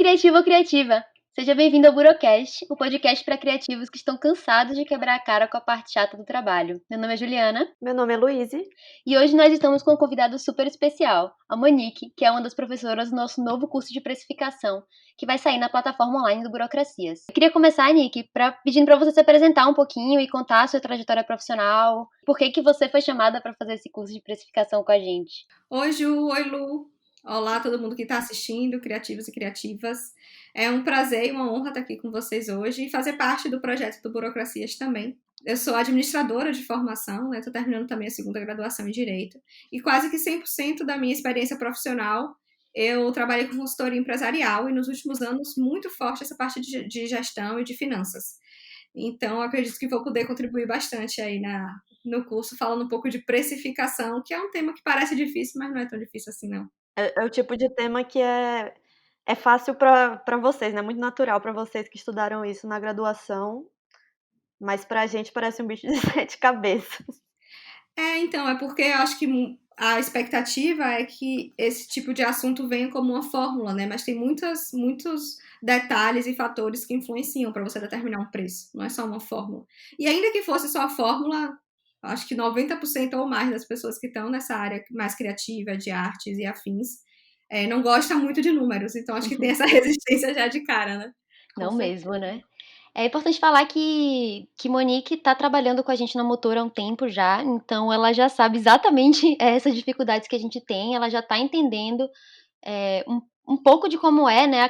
criativo ou criativa! Seja bem-vindo ao Burocast, o podcast para criativos que estão cansados de quebrar a cara com a parte chata do trabalho. Meu nome é Juliana. Meu nome é Luíse. E hoje nós estamos com um convidado super especial, a Monique, que é uma das professoras do nosso novo curso de precificação, que vai sair na plataforma online do Burocracias. Eu queria começar, Nick, pedindo para você se apresentar um pouquinho e contar a sua trajetória profissional. Por que você foi chamada para fazer esse curso de precificação com a gente? Oi, Ju. Oi, Lu. Olá, todo mundo que está assistindo, criativos e criativas. É um prazer e uma honra estar aqui com vocês hoje e fazer parte do projeto do Burocracias também. Eu sou administradora de formação, né? Estou terminando também a segunda graduação em Direito. E quase que 100% da minha experiência profissional eu trabalhei com consultoria empresarial e nos últimos anos muito forte essa parte de gestão e de finanças. Então, acredito que vou poder contribuir bastante aí no curso, falando um pouco de precificação, que é um tema que parece difícil, mas não é tão difícil assim, não. É o tipo de tema que é fácil para vocês, né, muito natural para vocês que estudaram isso na graduação, mas pra gente parece um bicho de 7 cabeças. Então, é porque eu acho que a expectativa é que esse tipo de assunto venha como uma fórmula, né? Mas tem muitos detalhes e fatores que influenciam para você determinar um preço, não é só uma fórmula. E ainda que fosse só a fórmula, acho que 90% ou mais das pessoas que estão nessa área mais criativa, de artes e afins, não gostam muito de números, então acho que tem essa resistência já de cara, né? Não mesmo, né? É importante falar que Monique está trabalhando com a gente na Motora há um tempo já, então ela já sabe exatamente essas dificuldades que a gente tem, ela já está entendendo um pouco de como é, né,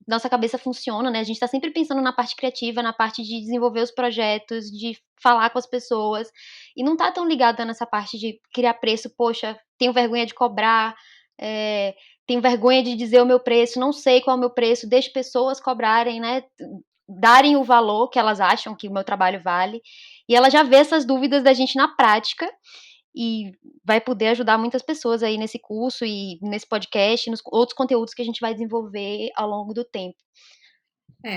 nossa cabeça funciona, né? A gente está sempre pensando na parte criativa, na parte de desenvolver os projetos, de falar com as pessoas, e não tá tão ligada nessa parte de criar preço, poxa, tenho vergonha de cobrar, tenho vergonha de dizer o meu preço, não sei qual é o meu preço, deixo pessoas cobrarem, né? Darem o valor que elas acham que o meu trabalho vale, e ela já vê essas dúvidas da gente na prática, e vai poder ajudar muitas pessoas aí nesse curso e nesse podcast, nos outros conteúdos que a gente vai desenvolver ao longo do tempo.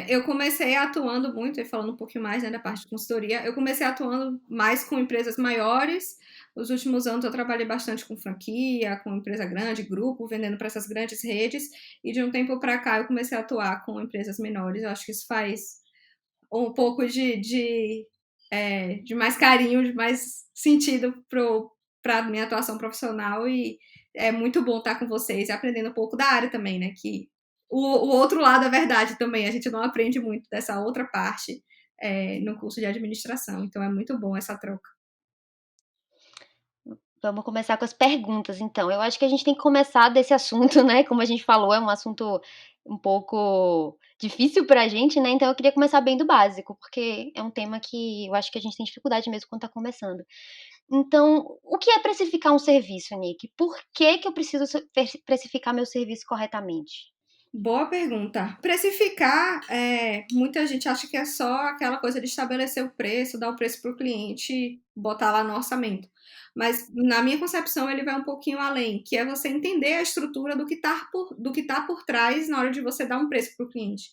Eu comecei atuando muito, e falando um pouquinho mais, né, da parte de consultoria, eu comecei atuando mais com empresas maiores. Nos últimos anos eu trabalhei bastante com franquia, com empresa grande, grupo, vendendo para essas grandes redes, e de um tempo para cá eu comecei a atuar com empresas menores. Eu acho que isso faz um pouco de mais carinho, de mais sentido para a minha atuação profissional, e é muito bom estar com vocês e aprendendo um pouco da área também, né, que o outro lado é verdade também, a gente não aprende muito dessa outra parte no curso de administração, então é muito bom essa troca. Vamos começar com as perguntas, então. Eu acho que a gente tem que começar desse assunto, né? Como a gente falou, é um assunto um pouco difícil pra gente, né? Então eu queria começar bem do básico, porque é um tema que eu acho que a gente tem dificuldade mesmo quando tá começando. Então, o que é precificar um serviço, Nick? Por que eu preciso precificar meu serviço corretamente? Boa pergunta. Precificar, muita gente acha que é só aquela coisa de estabelecer o preço, dar o preço para o cliente, botar lá no orçamento. Mas, na minha concepção, ele vai um pouquinho além, que é você entender a estrutura do que tá por trás na hora de você dar um preço para o cliente.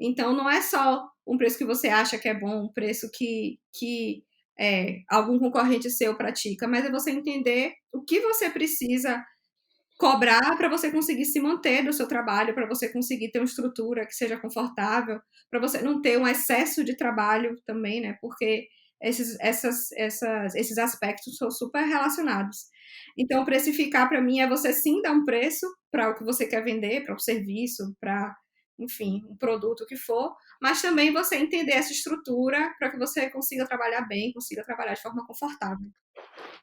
Então, não é só um preço que você acha que é bom, um preço que algum concorrente seu pratica, mas é você entender o que você precisa cobrar para você conseguir se manter do seu trabalho, para você conseguir ter uma estrutura que seja confortável, para você não ter um excesso de trabalho também, né? Porque esses aspectos são super relacionados. Então, precificar para mim é você sim dar um preço para o que você quer vender, para o serviço, para, enfim, um produto que for, mas também você entender essa estrutura para que você consiga trabalhar bem, consiga trabalhar de forma confortável.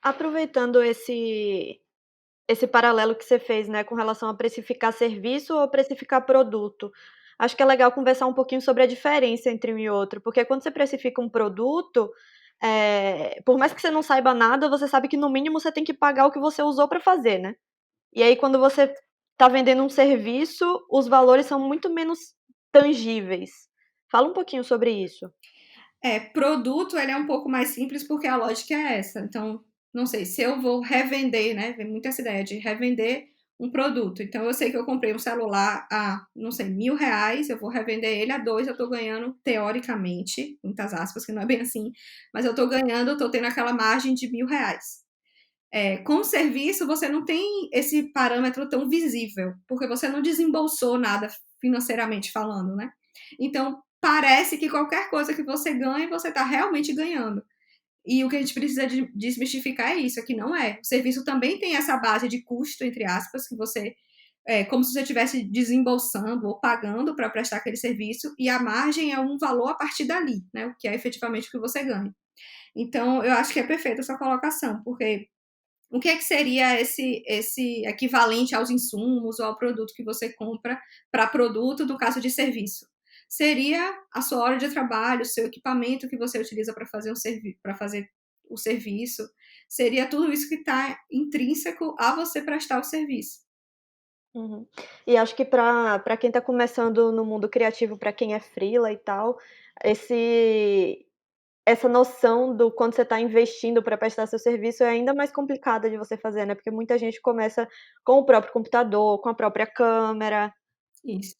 Aproveitando esse paralelo que você fez, né, com relação a precificar serviço ou precificar produto, acho que é legal conversar um pouquinho sobre a diferença entre um e outro, porque quando você precifica um produto, por mais que você não saiba nada, você sabe que no mínimo você tem que pagar o que você usou para fazer, né? E aí quando você está vendendo um serviço, os valores são muito menos tangíveis. Fala um pouquinho sobre isso. Produto, ele é um pouco mais simples porque a lógica é essa. Então, não sei, se eu vou revender, né? Vem muito essa ideia de revender um produto. Então, eu sei que eu comprei um celular a, não sei, R$1.000, eu vou revender ele a 2, eu tô ganhando, teoricamente, muitas aspas, que não é bem assim, mas eu tô ganhando, eu tô tendo aquela margem de R$1.000. Com o serviço, você não tem esse parâmetro tão visível, porque você não desembolsou nada financeiramente falando, né? Então, parece que qualquer coisa que você ganha, você está realmente ganhando. E o que a gente precisa desmistificar é isso, é que não é. O serviço também tem essa base de custo, entre aspas, que você como se você estivesse desembolsando ou pagando para prestar aquele serviço, e a margem é um valor a partir dali, né? O que é efetivamente o que você ganha. Então, eu acho que é perfeita essa colocação, porque o que é que seria esse equivalente aos insumos ou ao produto que você compra para produto do caso de serviço? Seria a sua hora de trabalho, o seu equipamento que você utiliza para fazer o serviço, seria tudo isso que está intrínseco a você prestar o serviço. Uhum. E acho que para quem está começando no mundo criativo, para quem é freela e tal, esse essa noção do quanto você está investindo para prestar seu serviço é ainda mais complicada de você fazer, né, porque muita gente começa com o próprio computador, com a própria câmera. Isso.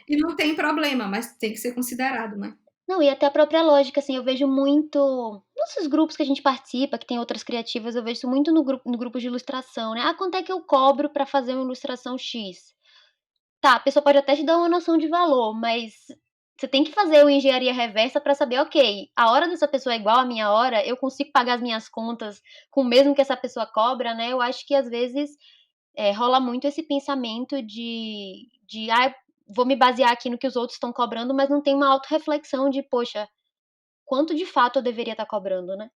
E não tem problema, mas tem que ser considerado, né? Não, e até a própria lógica, assim, eu vejo muito nesses grupos que a gente participa, que tem outras criativas, eu vejo isso muito no grupo de ilustração, né: "Ah, quanto é que eu cobro pra fazer uma ilustração X?". Tá, a pessoa pode até te dar uma noção de valor, mas você tem que fazer uma engenharia reversa pra saber: "Ok, a hora dessa pessoa é igual à minha hora, eu consigo pagar as minhas contas com o mesmo que essa pessoa cobra", né. Eu acho que às vezes, rola muito esse pensamento de: "Ah, vou me basear aqui no que os outros estão cobrando", mas não tem uma autorreflexão de: "Poxa, quanto de fato eu deveria estar cobrando, né?".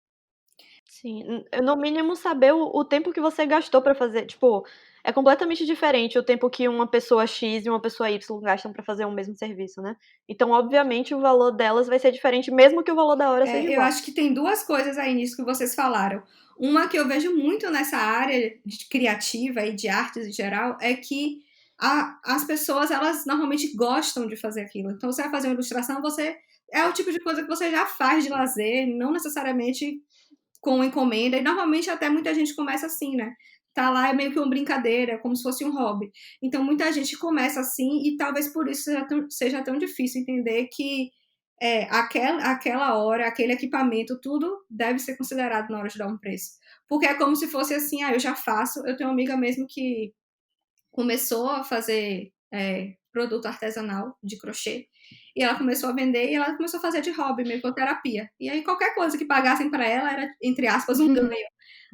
Sim, no mínimo saber o tempo que você gastou pra fazer, tipo, é completamente diferente o tempo que uma pessoa X e uma pessoa Y gastam pra fazer o mesmo serviço, né. Então, obviamente, o valor delas vai ser diferente, mesmo que o valor da hora seja Eu igual. acho que tem duas coisas aí nisso que vocês falaram. Uma que eu vejo muito nessa área criativa e de artes em geral é que as pessoas, elas normalmente gostam de fazer aquilo. Então, você vai fazer uma ilustração, você é o tipo de coisa que você já faz de lazer, não necessariamente com encomenda, e normalmente até muita gente começa assim, né? Tá lá, é meio que uma brincadeira, como se fosse um hobby. Então, muita gente começa assim, e talvez por isso seja tão difícil entender que aquela hora, aquele equipamento, tudo deve ser considerado na hora de dar um preço. Porque é como se fosse assim, eu já faço. Eu tenho uma amiga mesmo que começou a fazer produto artesanal de crochê, e ela começou a vender, e ela começou a fazer de hobby, meio que terapia. E aí qualquer coisa que pagassem para ela era, entre aspas, um ganho.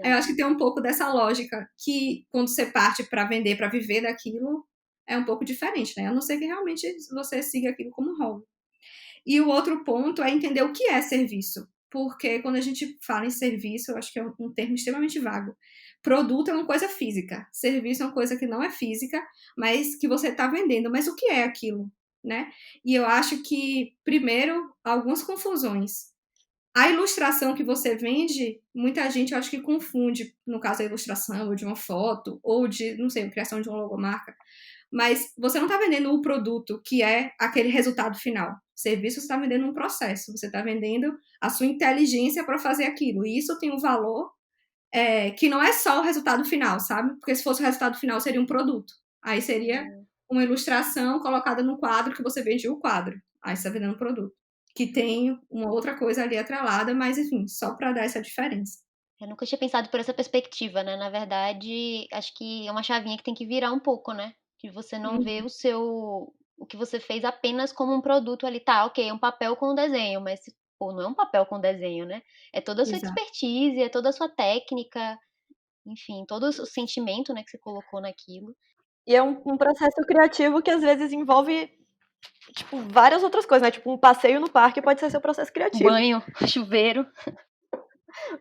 Aí eu É. acho que tem um pouco dessa lógica, que quando você parte para vender, para viver daquilo, é um pouco diferente, né? A não ser que realmente você siga aquilo como hobby. E o outro ponto é entender o que é serviço, porque quando a gente fala em serviço, eu acho que é um termo extremamente vago. Produto é uma coisa física, serviço é uma coisa que não é física, mas que você está vendendo. Mas o que é aquilo, né? E eu acho que, primeiro, algumas confusões. A ilustração que você vende, muita gente eu acho que confunde, no caso da ilustração, ou de uma foto, ou de, não sei, a criação de uma logomarca. Mas você não está vendendo o produto que é aquele resultado final. Serviço, você está vendendo um processo, você está vendendo a sua inteligência para fazer aquilo. E isso tem um valor que não é só o resultado final, sabe? Porque se fosse o resultado final, seria um produto. Aí seria uma ilustração colocada no quadro que você vende o quadro. Aí você está vendendo um produto. Que tem uma outra coisa ali atrelada, mas enfim, só para dar essa diferença. Eu nunca tinha pensado por essa perspectiva, né, na verdade, acho que é uma chavinha que tem que virar um pouco, né, que você não vê Uhum, o que você fez apenas como um produto ali, tá, ok, é um papel com desenho, mas, pô, não é um papel com desenho, né, é toda a sua exato. expertise, é toda a sua técnica, enfim, todo o sentimento, né, que você colocou naquilo. E é um processo criativo que às vezes envolve, tipo, várias outras coisas, né, tipo, um passeio no parque pode ser seu processo criativo. Banho, chuveiro.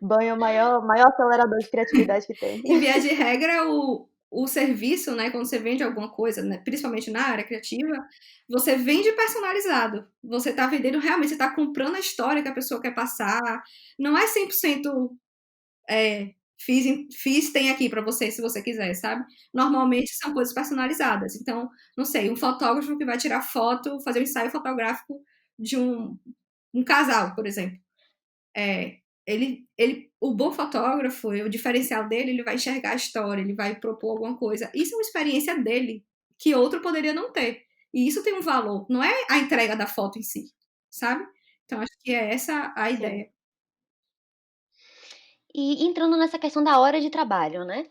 Banho é o maior acelerador de criatividade que tem. Em via de regra, o serviço, né, quando você vende alguma coisa, né, principalmente na área criativa, você vende personalizado. Você está vendendo realmente, você está comprando a história que a pessoa quer passar. Não é 100% fiz, tem aqui para você, se você quiser, sabe? Normalmente são coisas personalizadas. Então, não sei, um fotógrafo que vai tirar foto, fazer um ensaio fotográfico de um casal, por exemplo. O bom fotógrafo, o diferencial dele, ele vai enxergar a história, ele vai propor alguma coisa. Isso é uma experiência dele, que outro poderia não ter. E isso tem um valor, não é a entrega da foto em si, sabe? Então, acho que é essa a Sim. ideia. E entrando nessa questão da hora de trabalho, né,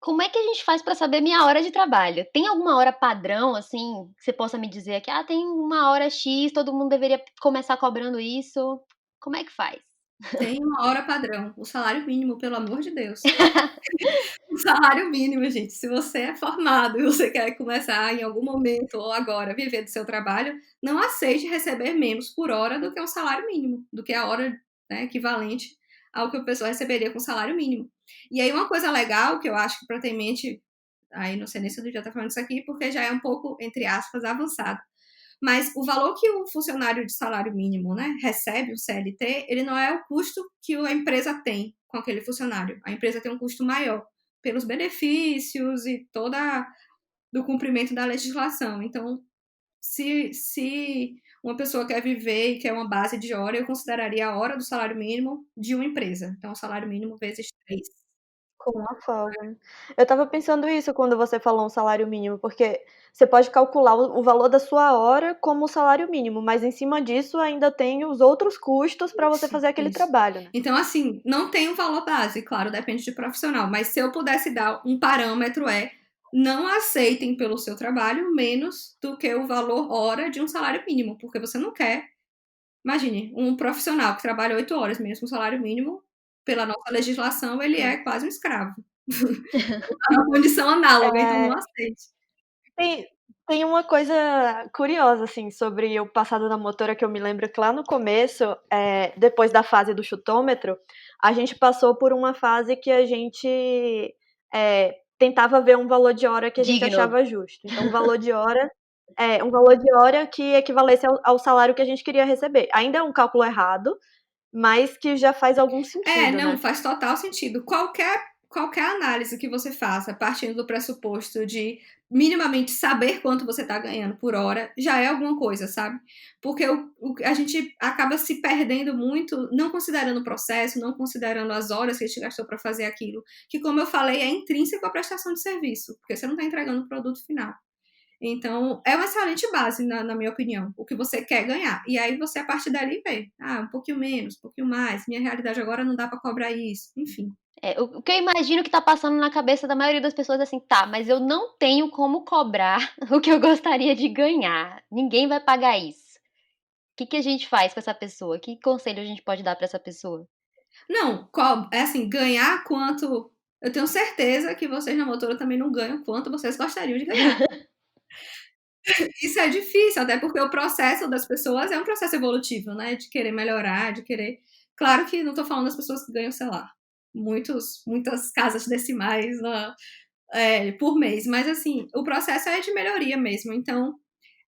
como é que a gente faz para saber minha hora de trabalho? Tem alguma hora padrão, assim, que você possa me dizer que tem uma hora X, todo mundo deveria começar cobrando isso? Como é que faz? Tem uma hora padrão, o salário mínimo, pelo amor de Deus. O salário mínimo, gente. Se você é formado e você quer começar em algum momento ou agora viver do seu trabalho, não aceite receber menos por hora do que o salário mínimo, do que a hora, né, equivalente ao que a pessoa receberia com o salário mínimo. E aí, uma coisa legal que eu acho que para ter em mente, aí não sei nem se eu devia estar falando isso aqui, porque já é um pouco, entre aspas, avançado. Mas o valor que o funcionário de salário mínimo, né, recebe, o CLT, ele não é o custo que a empresa tem com aquele funcionário. A empresa tem um custo maior pelos benefícios e toda do cumprimento da legislação. Então, se uma pessoa quer viver e quer uma base de hora, eu consideraria a hora do salário mínimo de uma empresa. Então, o salário mínimo vezes 3. Com uma folga, né. Eu estava pensando isso quando você falou um salário mínimo, porque você pode calcular o valor da sua hora como salário mínimo, mas em cima disso ainda tem os outros custos para você Isso, fazer aquele isso. trabalho, né. Então, assim, não tem um valor base, claro, depende de profissional, mas se eu pudesse dar um parâmetro não aceitem pelo seu trabalho menos do que o valor hora de um salário mínimo, porque você não quer. Imagine, um profissional que trabalha 8 horas menos que um salário mínimo, pela nossa legislação, ele é Sim. quase um escravo. Tá numa condição análoga, então não Eh, aceite. tem tem uma coisa curiosa, assim, sobre o passado da motora que eu me lembro que lá no começo, depois da fase do chutômetro, a gente passou por uma fase que a gente, tentava ver um valor de hora que a gente Digno. achava justo. Então um valor de hora que equivalesse ao salário que a gente queria receber. Ainda é um cálculo errado, mas que já faz algum sentido, Não, né. faz total sentido. Qualquer análise que você faça, partindo do pressuposto de minimamente saber quanto você está ganhando por hora, já é alguma coisa, sabe? Porque a gente acaba se perdendo muito, não considerando o processo, não considerando as horas que a gente gastou para fazer aquilo, que, como eu falei, é intrínseco à prestação de serviço, porque você não está entregando o produto final. Então, é uma excelente base, na minha opinião, o que você quer ganhar. E aí você, a partir dali, vê, um pouquinho menos, um pouquinho mais, minha realidade agora não dá para cobrar isso, enfim. O que eu imagino que tá passando na cabeça da maioria das pessoas é assim: "Tá, mas eu não tenho como cobrar o que eu gostaria de ganhar, ninguém vai pagar isso". Que a gente faz com essa pessoa? Que conselho a gente pode dar pra essa pessoa? Não, é assim, ganhar quanto. Eu tenho certeza que vocês na motora também não ganham quanto vocês gostariam de ganhar. Isso é difícil, até porque o processo das pessoas é um processo evolutivo, né? De querer melhorar, de querer. Claro que não tô falando das pessoas que ganham, sei lá, muitas casas decimais por mês, mas assim, o processo é de melhoria mesmo. Então,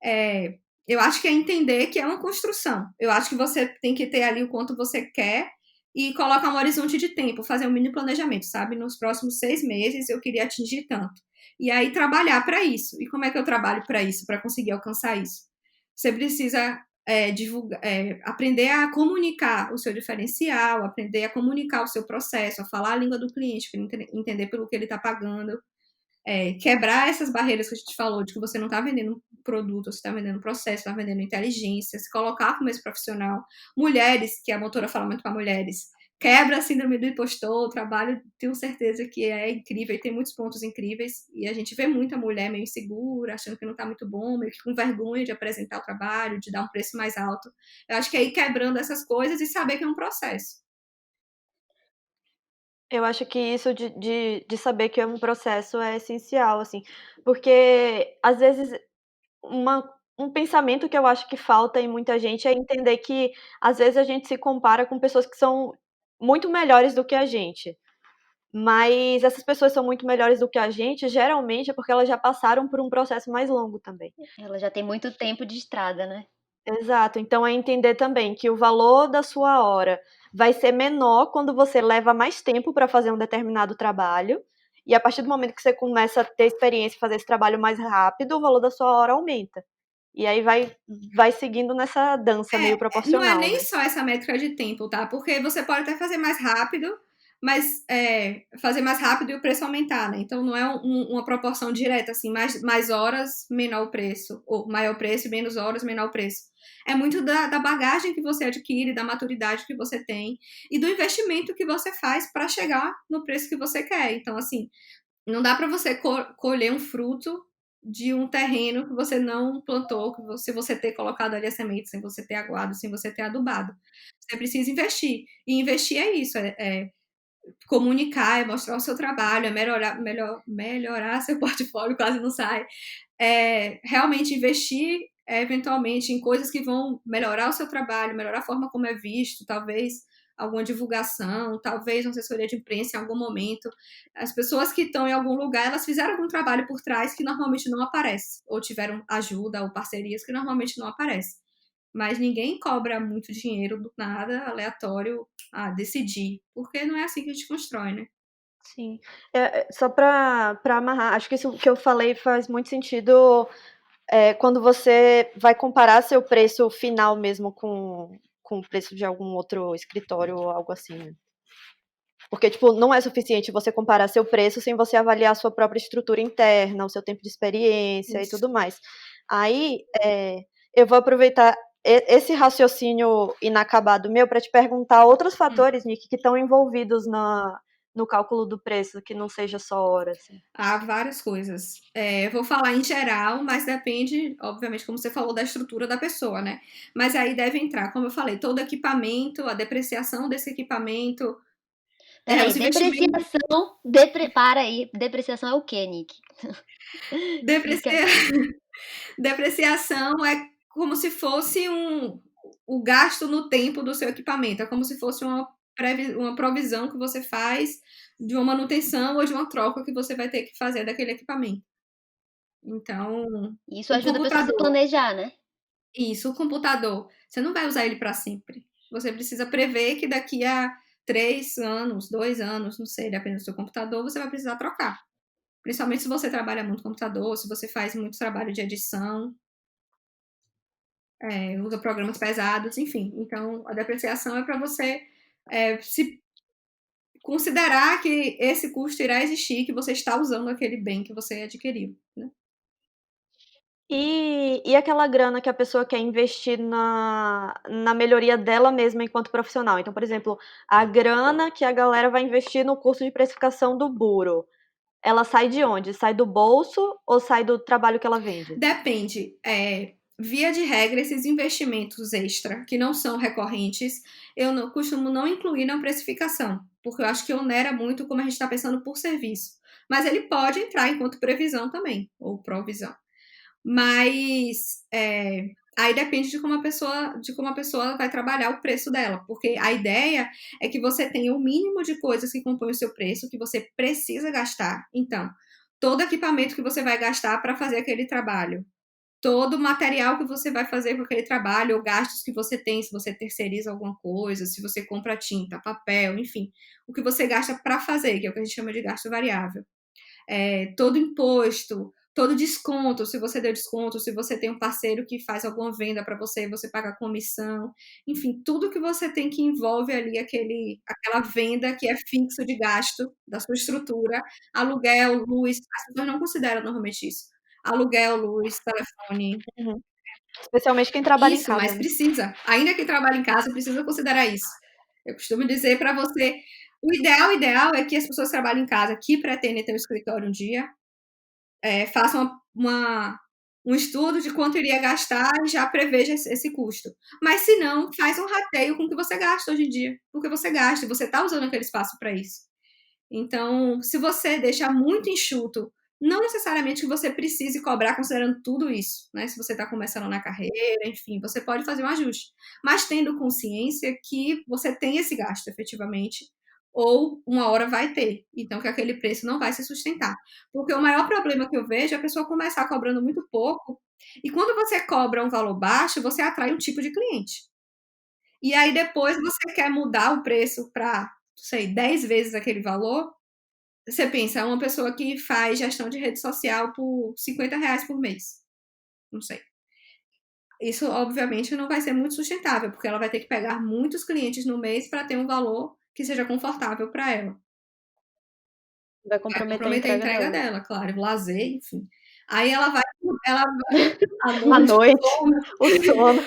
é, eu acho que é entender que é uma construção. Eu acho que você tem que ter ali o quanto você quer e colocar um horizonte de tempo, fazer um mini planejamento, sabe? Nos próximos 6 meses eu queria atingir tanto. E aí trabalhar para isso. E como é que eu trabalho para isso, para conseguir alcançar isso? Você precisa aprender a comunicar o seu diferencial, aprender a comunicar o seu processo, a falar a língua do cliente, para entender pelo que ele está pagando, quebrar essas barreiras que a gente falou, de que você não está vendendo um produto, você está vendendo um processo, está vendendo inteligência, se colocar como esse profissional. Mulheres, que a motora fala muito para mulheres, quebra a síndrome do impostor, o trabalho, tenho certeza que é incrível e tem muitos pontos incríveis, e a gente vê muita mulher meio insegura, achando que não está muito bom, meio que com vergonha de apresentar o trabalho, de dar um preço mais alto. Eu acho que é ir quebrando essas coisas e saber que é um processo. Eu acho que isso de saber que é um processo é essencial, assim, porque às vezes um pensamento que eu acho que falta em muita gente é entender que, às vezes, a gente se compara com pessoas que são muito melhores do que a gente, mas essas pessoas são muito melhores do que a gente, geralmente é porque elas já passaram por um processo mais longo também. Ela já tem muito tempo de estrada, né. Exato, então é entender também que o valor da sua hora vai ser menor quando você leva mais tempo para fazer um determinado trabalho, e a partir do momento que você começa a ter experiência e fazer esse trabalho mais rápido, o valor da sua hora aumenta. E aí vai seguindo nessa dança meio Não é proporcional, nem né. só essa métrica de tempo, tá? Porque você pode até fazer mais rápido, mas fazer mais rápido e o preço aumentar, né? Então não é uma proporção direta, assim, mais horas, menor o preço, ou maior o preço e menos horas, menor o preço. É muito da bagagem que você adquire, da maturidade que você tem e do investimento que você faz para chegar no preço que você quer. Então, assim, não dá para você colher um fruto de um terreno que você não plantou, se você ter colocado ali a semente, sem você ter aguado, sem você ter adubado. Você precisa investir. E investir é isso, comunicar, é mostrar o seu trabalho, é melhorar seu portfólio, quase não sai. Realmente investir eventualmente em coisas que vão melhorar o seu trabalho, melhorar a forma como é visto, talvez alguma divulgação, talvez uma assessoria de imprensa em algum momento. As pessoas que estão em algum lugar, elas fizeram algum trabalho por trás que normalmente não aparece, ou tiveram ajuda ou parcerias que normalmente não aparecem. Mas ninguém cobra muito dinheiro do nada, aleatório, decidir, porque não é assim que a gente constrói, né? Sim. Só para amarrar, acho que isso que eu falei faz muito sentido quando você vai comparar seu preço final mesmo com o preço de algum outro escritório ou algo assim, né? Porque, tipo, não é suficiente você comparar seu preço sem você avaliar a sua própria estrutura interna, o seu tempo de experiência e Isso. tudo mais. Aí, eu vou aproveitar esse raciocínio inacabado meu para te perguntar outros fatores, Nick, que estão envolvidos no cálculo do preço, que não seja só hora, assim. Há várias coisas. Eu vou falar em geral, mas depende, obviamente, como você falou, da estrutura da pessoa, né? Mas aí deve entrar, como eu falei, todo equipamento, a depreciação desse equipamento, Peraí, os investimentos. para aí, depreciação é o quê, Nick? Deprecia... Explica. Depreciação é como se fosse o gasto no tempo do seu equipamento, é como se fosse uma provisão que você faz de uma manutenção ou de uma troca que você vai ter que fazer daquele equipamento. Então, Isso o ajuda a pessoa a se computador. planejar, né? Isso, o computador, você não vai usar ele para sempre. Você precisa prever que daqui a 3 anos, 2 anos, não sei, dependendo do seu computador, você vai precisar trocar. Principalmente se você trabalha muito com computador, se você faz muito trabalho de edição, usa programas pesados, enfim. Então, a depreciação é para você se considerar que esse custo irá existir, que você está usando aquele bem que você adquiriu, né? E aquela grana que a pessoa quer investir na melhoria dela mesma enquanto profissional. Então, por exemplo, a grana que a galera vai investir no curso de precificação do Buro, ela sai de onde? Sai do bolso ou sai do trabalho que ela vende? Depende. Via de regra, esses investimentos extra, que não são recorrentes, eu costumo não incluir na precificação, porque eu acho que onera muito como a gente está pensando por serviço. Mas ele pode entrar enquanto previsão também, ou provisão. Mas aí depende de como a pessoa vai trabalhar o preço dela, porque a ideia é que você tenha o mínimo de coisas que compõem o seu preço, que você precisa gastar. Então, todo equipamento que você vai gastar para fazer aquele trabalho, todo o material que você vai fazer com aquele trabalho, ou gastos que você tem, se você terceiriza alguma coisa, se você compra tinta, papel, enfim, o que você gasta para fazer, que é o que a gente chama de gasto variável. Todo imposto, todo desconto, se você deu desconto, se você tem um parceiro que faz alguma venda para você, você paga comissão, enfim, tudo que você tem que envolve ali aquela venda que é fixo de gasto da sua estrutura, aluguel, luz, as pessoas não consideram normalmente isso. Aluguel, luz, telefone. Uhum. Especialmente quem trabalha em Isso, casa, mas né? precisa. Ainda que trabalhe em casa, precisa considerar isso. Eu costumo dizer para você, o ideal é que as pessoas que trabalhem em casa, que pretendem ter um escritório um dia, façam um estudo de quanto iria gastar e já preveja esse custo. Mas se não, faz um rateio com o que você gasta hoje em dia, porque você gasta e você está usando aquele espaço para isso. Então, se você deixar muito enxuto, não necessariamente que você precise cobrar considerando tudo isso, né? Se você está começando na carreira, enfim, você pode fazer um ajuste, mas tendo consciência que você tem esse gasto efetivamente, ou uma hora vai ter, então que aquele preço não vai se sustentar. Porque o maior problema que eu vejo é a pessoa começar cobrando muito pouco, e quando você cobra um valor baixo, você atrai um tipo de cliente. E aí depois você quer mudar o preço para, sei, 10 vezes aquele valor, você pensa, é uma pessoa que faz gestão de rede social por R$ 50 por mês. Não sei. Isso, obviamente, não vai ser muito sustentável, porque ela vai ter que pegar muitos clientes no mês para ter um valor que seja confortável para ela. Vai Vai comprometer a comprometer a entrega entrega dela. dela, claro, o lazer, enfim. Aí ela vai à À noite, noite, o sono.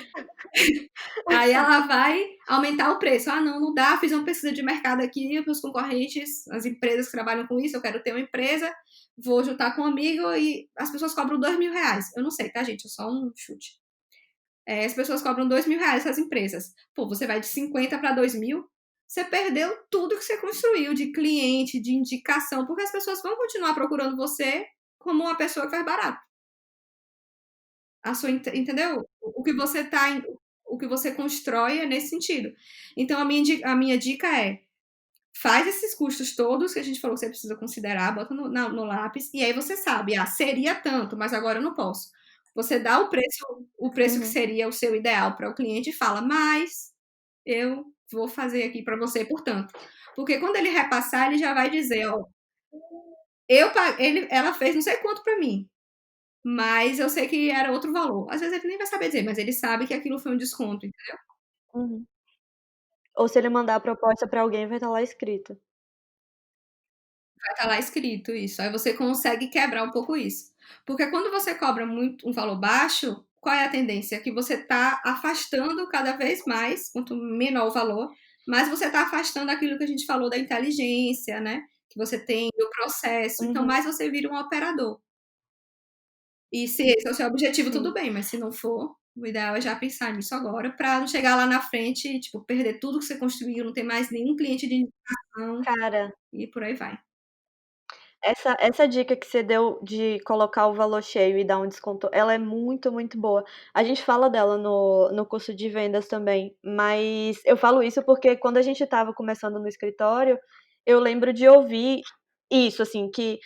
aí ela vai aumentar o preço. Ah, não, não dá, fiz uma pesquisa de mercado aqui, os concorrentes, as empresas que trabalham com isso, eu quero ter uma empresa, vou juntar com um amigo e as pessoas cobram R$ 2.000. Eu não sei, tá, gente? É só um chute. As pessoas cobram R$ 2.000 essas empresas. Pô, você vai de 50 para 2.000, você perdeu tudo que você construiu de cliente, de indicação, porque as pessoas vão continuar procurando você como uma pessoa que faz barato. Entendeu? O que você constrói é nesse sentido. Então a minha dica é: faz esses custos todos que a gente falou que você precisa considerar, bota no lápis, e aí você sabe, seria tanto, mas agora eu não posso. Você dá o preço que seria o seu ideal para o cliente e fala, mas eu vou fazer aqui para você por tanto. Porque quando ele repassar, ele já vai dizer, ó, ela fez não sei quanto para mim, mas eu sei que era outro valor. Às vezes ele nem vai saber dizer, mas ele sabe que aquilo foi um desconto. Uhum. Ou se ele mandar a proposta pra alguém, vai estar lá escrito. Vai estar lá escrito isso. Aí você consegue quebrar um pouco isso. Porque quando você cobra muito um valor baixo, qual é a tendência? Que você está afastando cada vez mais, quanto menor o valor, mais você está afastando aquilo que a gente falou da inteligência, né? Que você tem do processo. Então, mais você vira um operador. E se esse é o seu objetivo, tudo Sim. bem, mas se não for, o ideal é já pensar nisso agora, para não chegar lá na frente e, tipo, perder tudo que você construiu, não ter mais nenhum cliente de indicação Cara, e por aí vai. essa dica que você deu de colocar o valor cheio e dar um desconto, ela é muito, muito boa. A gente fala dela no curso de vendas também, mas eu falo isso porque quando a gente estava começando no escritório, eu lembro de ouvir isso, assim, que,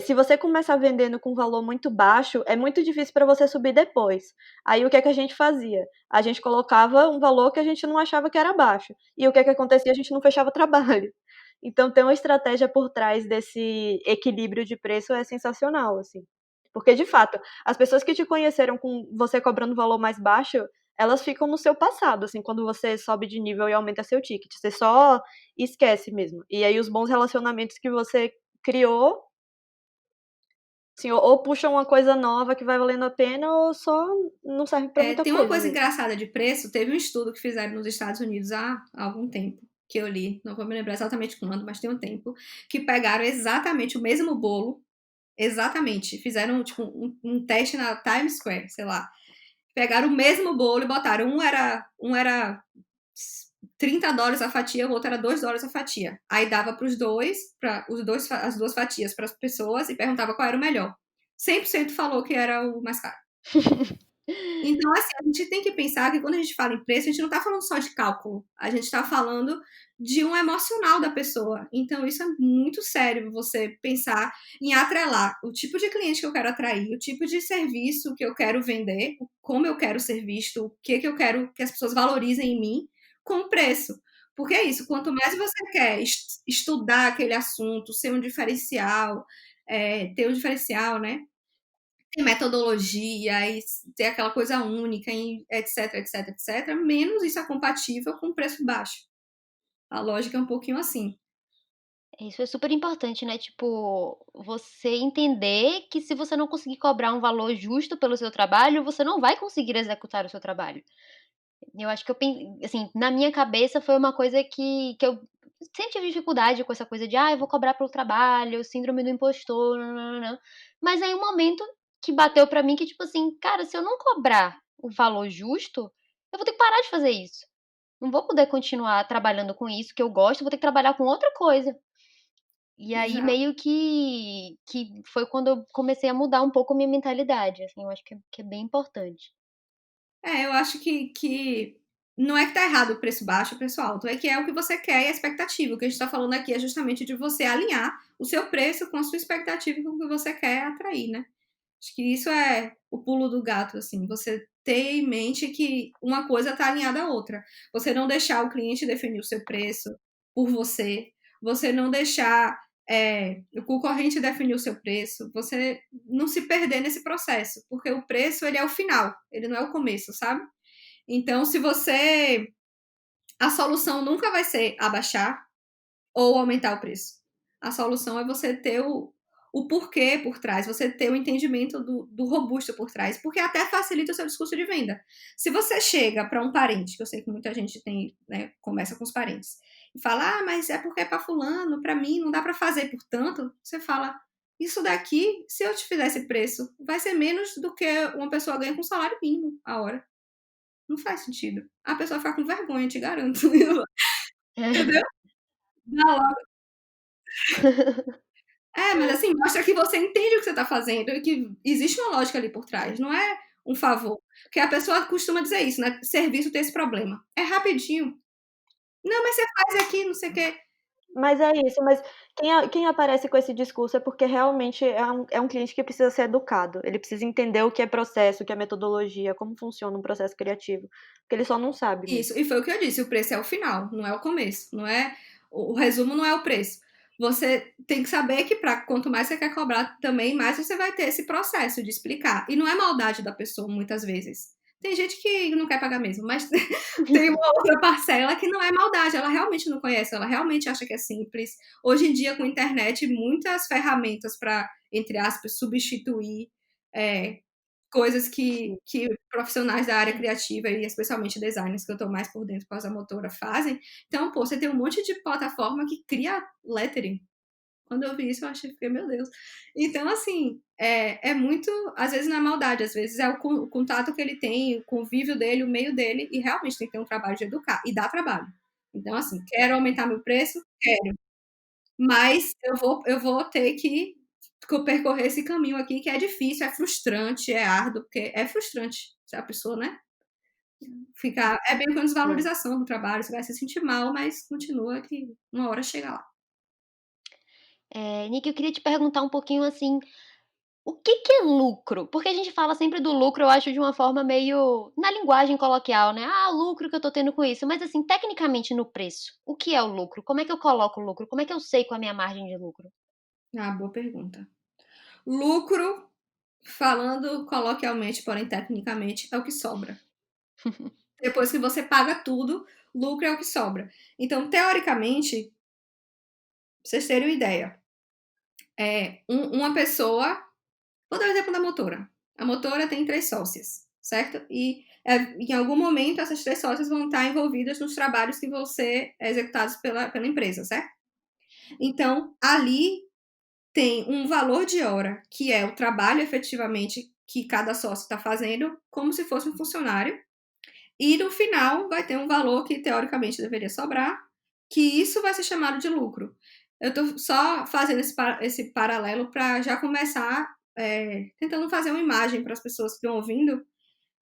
se você começar vendendo com um valor muito baixo, é muito difícil para você subir depois. Aí o que é que a gente fazia? A gente colocava um valor que a gente não achava que era baixo, e o que é que acontecia? A gente não fechava trabalho. Então ter uma estratégia por trás desse equilíbrio de preço é sensacional, assim. Porque de fato, as pessoas que te conheceram com você cobrando valor mais baixo, elas ficam no seu passado, assim, quando você sobe de nível e aumenta seu ticket. Você só esquece mesmo. E aí os bons relacionamentos que você criou, assim, ou puxam uma coisa nova que vai valendo a pena, ou só não serve pra muita Tem uma coisa coisa mesmo. engraçada de preço, teve um estudo que fizeram nos Estados Unidos há algum tempo, que eu li, não vou me lembrar exatamente quando, mas tem um tempo, que pegaram exatamente o mesmo bolo, exatamente, fizeram tipo um teste na Times Square, sei lá, pegaram o mesmo bolo e botaram, um era $30 a fatia, o outro era $2 a fatia. Aí dava para as duas fatias para as pessoas e perguntava qual era o melhor. 100% falou que era o mais caro. Então, assim, a gente tem que pensar que quando a gente fala em preço, a gente não está falando só de cálculo, a gente está falando de um emocional da pessoa. Então, isso é muito sério, você pensar em atrelar o tipo de cliente que eu quero atrair, o tipo de serviço que eu quero vender, como eu quero ser visto, o que eu quero que as pessoas valorizem em mim, com o preço. Porque é isso, quanto mais você quer estudar aquele assunto, ser um diferencial, ter um diferencial, né? Ter metodologia e ter aquela coisa única, etc, etc, etc, menos isso é compatível com preço baixo. A lógica é um pouquinho assim. Isso é super importante, né, tipo, você entender que se você não conseguir cobrar um valor justo pelo seu trabalho, você não vai conseguir executar o seu trabalho. Eu acho que assim, na minha cabeça foi uma coisa que eu sempre tive dificuldade com essa coisa de: "Ah, eu vou cobrar pelo trabalho, síndrome do impostor, nã-nã-nã-nã". Mas aí um momento que bateu pra mim que tipo assim: "Cara, se eu não cobrar o valor justo, eu vou ter que parar de fazer isso. Não vou poder continuar trabalhando com isso que eu gosto, vou ter que trabalhar com outra coisa". E aí Exato. meio que foi quando eu comecei a mudar um pouco a minha mentalidade, assim, eu acho que é bem importante. Eu acho que não é que tá errado o preço baixo e o preço alto, é que é o que você quer e a expectativa. O que a gente tá falando aqui é justamente de você alinhar o seu preço com a sua expectativa e com o que você quer atrair, né? Acho que isso é o pulo do gato, assim, você ter em mente que uma coisa está alinhada à outra. Você não deixar o cliente definir o seu preço por você, você não deixar o concorrente definir o seu preço, você não se perder nesse processo, porque o preço ele é o final, ele não é o começo, sabe? Então, se você a solução nunca vai ser abaixar, ou aumentar o preço. A solução é você ter o porquê por trás, você ter o entendimento do robusto por trás, porque até facilita o seu discurso de venda. Se você chega para um parente, que eu sei que muita gente tem, né, começa com os parentes, e fala, mas é porque é para fulano, para mim, não dá para fazer, portanto, você fala, isso daqui, se eu te fizer esse preço, vai ser menos do que uma pessoa ganha com salário mínimo a hora. Não faz sentido. A pessoa fica com vergonha, te garanto. Entendeu? Dá logo. Mas assim, mostra que você entende o que você está fazendo e que existe uma lógica ali por trás, não é um favor. Porque a pessoa costuma dizer isso, né? Serviço tem esse problema. É rapidinho. Não, mas você faz aqui, não sei o quê. Mas é isso, mas quem aparece com esse discurso é porque realmente é um cliente que precisa ser educado. Ele precisa entender o que é processo, o que é metodologia, como funciona um processo criativo. Porque ele só não sabe mesmo. Isso, e foi o que eu disse, o preço é o final, não é o começo, não é o resumo não é o preço. Você tem que saber que quanto mais você quer cobrar também, mais você vai ter esse processo de explicar. E não é maldade da pessoa, muitas vezes. Tem gente que não quer pagar mesmo, mas tem uma outra parcela que não é maldade, ela realmente não conhece, ela realmente acha que é simples. Hoje em dia, com a internet, muitas ferramentas para, entre aspas, substituir coisas que profissionais da área criativa e especialmente designers, que eu estou mais por dentro por causa da motora, fazem. Então, pô, você tem um monte de plataforma que cria lettering. Quando eu vi isso, eu achei, meu Deus. Então, assim, é muito, às vezes não é maldade, às vezes é o contato que ele tem, o convívio dele, o meio dele, e realmente tem que ter um trabalho de educar, e dá trabalho. Então, assim, quero aumentar meu preço? Quero. Mas eu vou ter que percorrer esse caminho aqui, que é difícil, é frustrante, é árduo, porque é frustrante se a pessoa, né, ficar. É bem com a desvalorização do trabalho, você vai se sentir mal, mas continua que uma hora chega lá. Nick, eu queria te perguntar um pouquinho assim, o que é lucro? Porque a gente fala sempre do lucro, eu acho, de uma forma meio na linguagem coloquial, né? Ah, o lucro que eu tô tendo com isso. Mas assim, tecnicamente no preço, o que é o lucro? Como é que eu coloco o lucro? Como é que eu sei qual é a minha margem de lucro? Ah, boa pergunta. Lucro, falando coloquialmente, porém tecnicamente, é o que sobra. Depois que você paga tudo, lucro é o que sobra. Então, teoricamente, pra vocês terem uma ideia, uma pessoa. Vou dar o exemplo da motora. A motora tem 3 sócias, certo? E em algum momento essas 3 sócias vão estar envolvidas nos trabalhos que vão ser executados pela empresa, certo? Então, ali tem um valor de hora, que é o trabalho efetivamente que cada sócio está fazendo, como se fosse um funcionário. E no final vai ter um valor que teoricamente deveria sobrar, que isso vai ser chamado de lucro. Eu estou só fazendo esse paralelo para já começar tentando fazer uma imagem para as pessoas que estão ouvindo,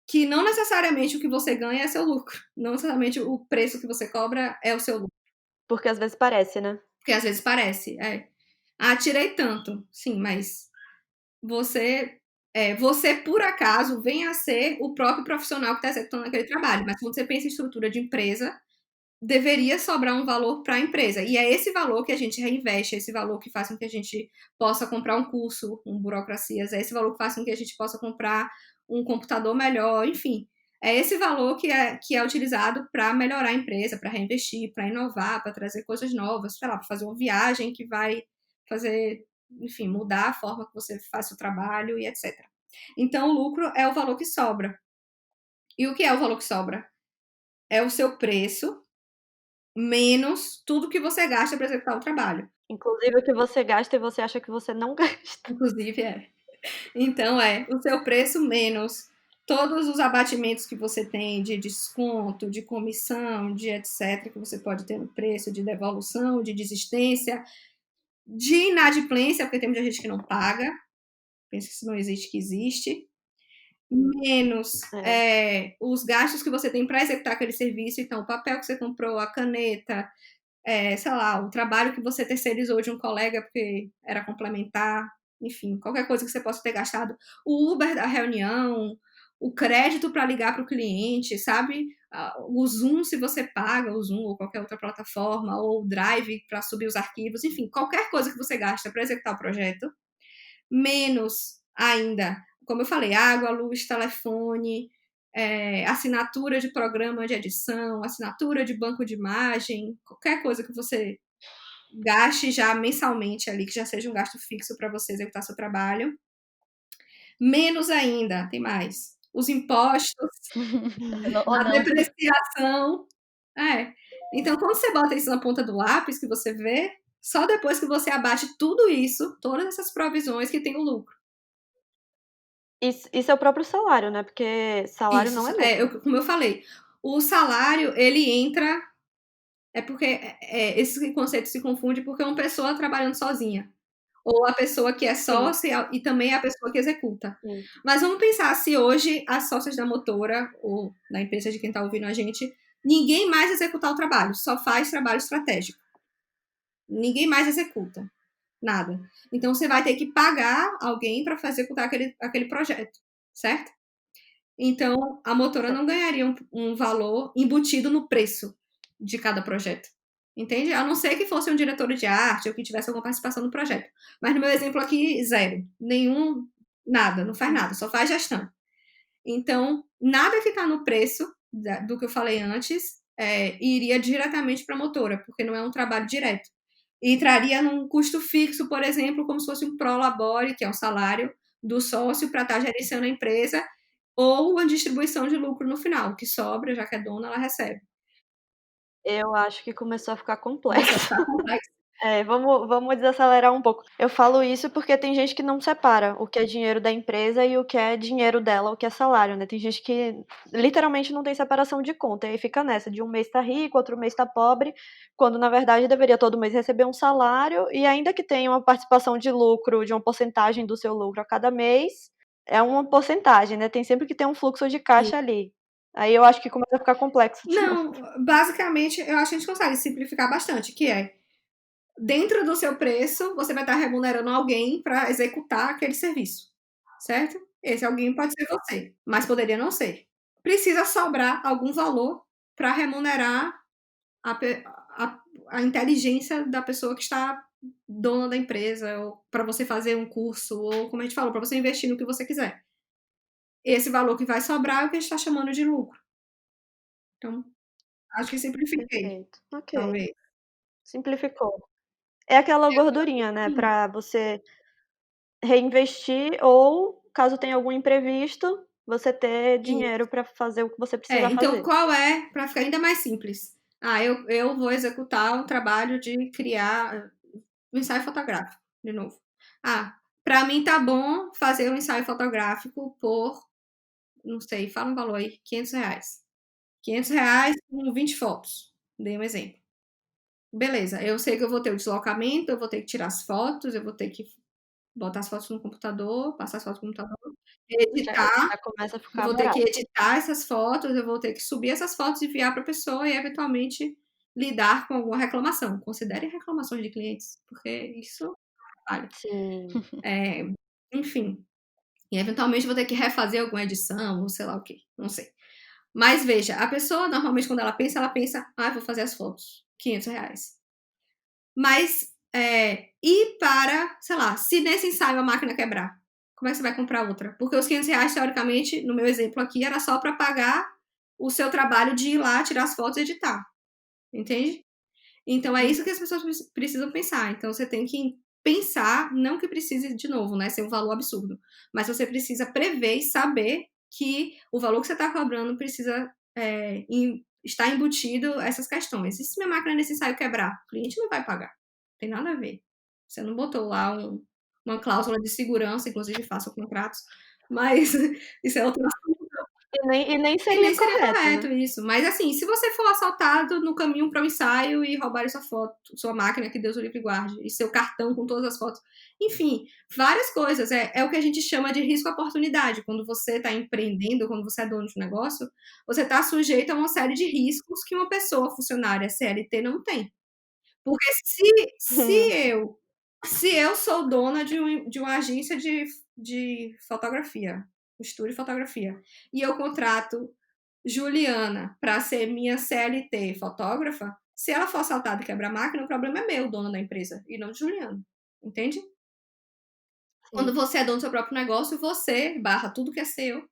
que não necessariamente o que você ganha é seu lucro, não necessariamente o preço que você cobra é o seu lucro, Porque às vezes parece, né? porque às vezes parece, ah, tirei tanto, sim, mas você você, por acaso, vem a ser o próprio profissional que está executando aquele trabalho. Mas quando você pensa em estrutura de empresa, deveria sobrar um valor para a empresa. E é esse valor que a gente reinveste, é esse valor que faz com que a gente possa comprar um curso, um burocracias, é esse valor que faz com que a gente possa comprar um computador melhor, enfim. É esse valor que é utilizado para melhorar a empresa, para reinvestir, para inovar, para trazer coisas novas, sei lá, para fazer uma viagem que vai fazer, enfim, mudar a forma que você faz o trabalho e etc. Então, o lucro é o valor que sobra. E o que é o valor que sobra? É o seu preço menos tudo que você gasta para executar o trabalho. Inclusive o que você gasta e você acha que você não gasta. Inclusive, Então, o seu preço menos todos os abatimentos que você tem de desconto, de comissão, de etc., que você pode ter no preço, de devolução, de desistência, de inadimplência, porque tem muita gente que não paga, pensa que isso não existe, que existe, menos os gastos que você tem para executar aquele serviço, então o papel que você comprou, a caneta, sei lá, o trabalho que você terceirizou de um colega porque era complementar, enfim, qualquer coisa que você possa ter gastado, o Uber da reunião, o crédito para ligar para o cliente, sabe? O Zoom, se você paga o Zoom ou qualquer outra plataforma, ou o Drive para subir os arquivos, enfim, qualquer coisa que você gasta para executar o projeto, menos ainda, como eu falei, água, luz, telefone, assinatura de programa de edição, assinatura de banco de imagem, qualquer coisa que você gaste já mensalmente ali, que já seja um gasto fixo para você executar seu trabalho. Menos ainda, tem mais, os impostos, Ou a não. depreciação. Então, quando você bota isso na ponta do lápis, que você vê, só depois que você abate tudo isso, todas essas provisões, que tem o lucro. Isso é o próprio salário, né, porque salário Isso, não é lucro. como eu falei, o salário, ele entra. É porque esse conceito se confunde porque é uma pessoa trabalhando sozinha. Ou a pessoa que é Sim, sócia e também é a pessoa que executa. sim. Mas vamos pensar se hoje as sócias da motora, ou da empresa de quem está ouvindo a gente, ninguém mais executar o trabalho, só faz trabalho estratégico. Ninguém mais executa. Nada. Então você vai ter que pagar alguém para fazer executar aquele projeto, certo? Então a motora não ganharia um valor embutido no preço de cada projeto. Entende? A não ser que fosse um diretor de arte ou que tivesse alguma participação no projeto. Mas no meu exemplo aqui, zero. Nenhum, nada, não faz nada, só faz gestão. Então, nada que está no preço do que eu falei antes iria diretamente para a motora, porque não é um trabalho direto. E entraria num custo fixo, por exemplo, como se fosse um prolabore, que é um salário do sócio para estar gerenciando a empresa, ou uma distribuição de lucro no final, o que sobra, já que é dona, ela recebe. Eu acho que começou a ficar Começou a complexo. ficar complexo. Vamos desacelerar um pouco. Eu falo isso porque tem gente que não separa o que é dinheiro da empresa e o que é dinheiro dela, o que é salário, né? Tem gente que literalmente não tem separação de conta, e aí fica nessa, de um mês tá rico, outro mês tá pobre, quando na verdade deveria todo mês receber um salário, e ainda que tenha uma participação de lucro, de uma porcentagem do seu lucro a cada mês, é uma porcentagem, né? Tem sempre que ter um fluxo de caixa ali. Aí eu acho que começa a ficar complexo de novo. Não, basicamente, eu acho que a gente consegue simplificar bastante, que é, dentro do seu preço, você vai estar remunerando alguém para executar aquele serviço, certo? Esse alguém pode ser você, mas poderia não ser. Precisa sobrar algum valor para remunerar a inteligência da pessoa que está dona da empresa, ou para você fazer um curso, ou como a gente falou, para você investir no que você quiser. Esse valor que vai sobrar é o que a gente está chamando de lucro. Então, acho que simplifiquei, Perfeito. Ok. talvez. Simplificou. É aquela gordurinha, né, para você reinvestir ou, caso tenha algum imprevisto, você ter dinheiro para fazer o que você precisar Então, fazer. qual para ficar ainda mais simples? Eu vou executar um trabalho de criar um ensaio fotográfico, de novo. Para mim tá bom fazer um ensaio fotográfico por, não sei, fala um valor aí, R$ 500. R$ 500 com 20 fotos. Dei um exemplo. Beleza, eu sei que eu vou ter o deslocamento, eu vou ter que tirar as fotos, eu vou ter que botar as fotos no computador, passar as fotos no computador, editar, Já começa a eu ficar vou ter que barato. editar essas fotos, eu vou ter que subir essas fotos e enviar para a pessoa e, eventualmente, lidar com alguma reclamação. Considere reclamações de clientes, porque isso vale. Sim. Enfim. E, eventualmente, vou ter que refazer alguma edição, ou sei lá o quê, não sei. Mas, veja, a pessoa, normalmente, quando ela pensa, vou fazer as fotos, R$ 500. Mas, e para, sei lá, se nesse ensaio a máquina quebrar, como é que você vai comprar outra? Porque os R$ 500, teoricamente, no meu exemplo aqui, era só para pagar o seu trabalho de ir lá, tirar as fotos e editar. Entende? Então, é isso que as pessoas precisam pensar. Então, você tem que pensar, não que precise, de novo, né, ser um valor absurdo, mas você precisa prever e saber que o valor que você está cobrando precisa estar embutido essas questões. E se minha máquina nesse ensaio quebrar? O cliente não vai pagar. Não tem nada a ver. Você não botou lá uma cláusula de segurança, inclusive faça contratos, mas isso é outra. E nem E seria nem seria correto, correto né. isso. Mas, assim, se você for assaltado no caminho para o ensaio e roubarem sua foto, sua máquina, que Deus o livre e guarde, e seu cartão com todas as fotos, enfim, várias coisas. É o que a gente chama de risco-oportunidade. Quando você está empreendendo, quando você é dono de um negócio, você está sujeito a uma série de riscos que uma pessoa funcionária CLT não tem. Porque se eu sou dona de uma agência de fotografia, estúdio de fotografia, e eu contrato Juliana para ser minha CLT fotógrafa, se ela for assaltada e quebrar a máquina, o problema é meu, dona da empresa, e não de Juliana. Entende? Quando Sim. você é dono do seu próprio negócio, você, barra tudo que é seu,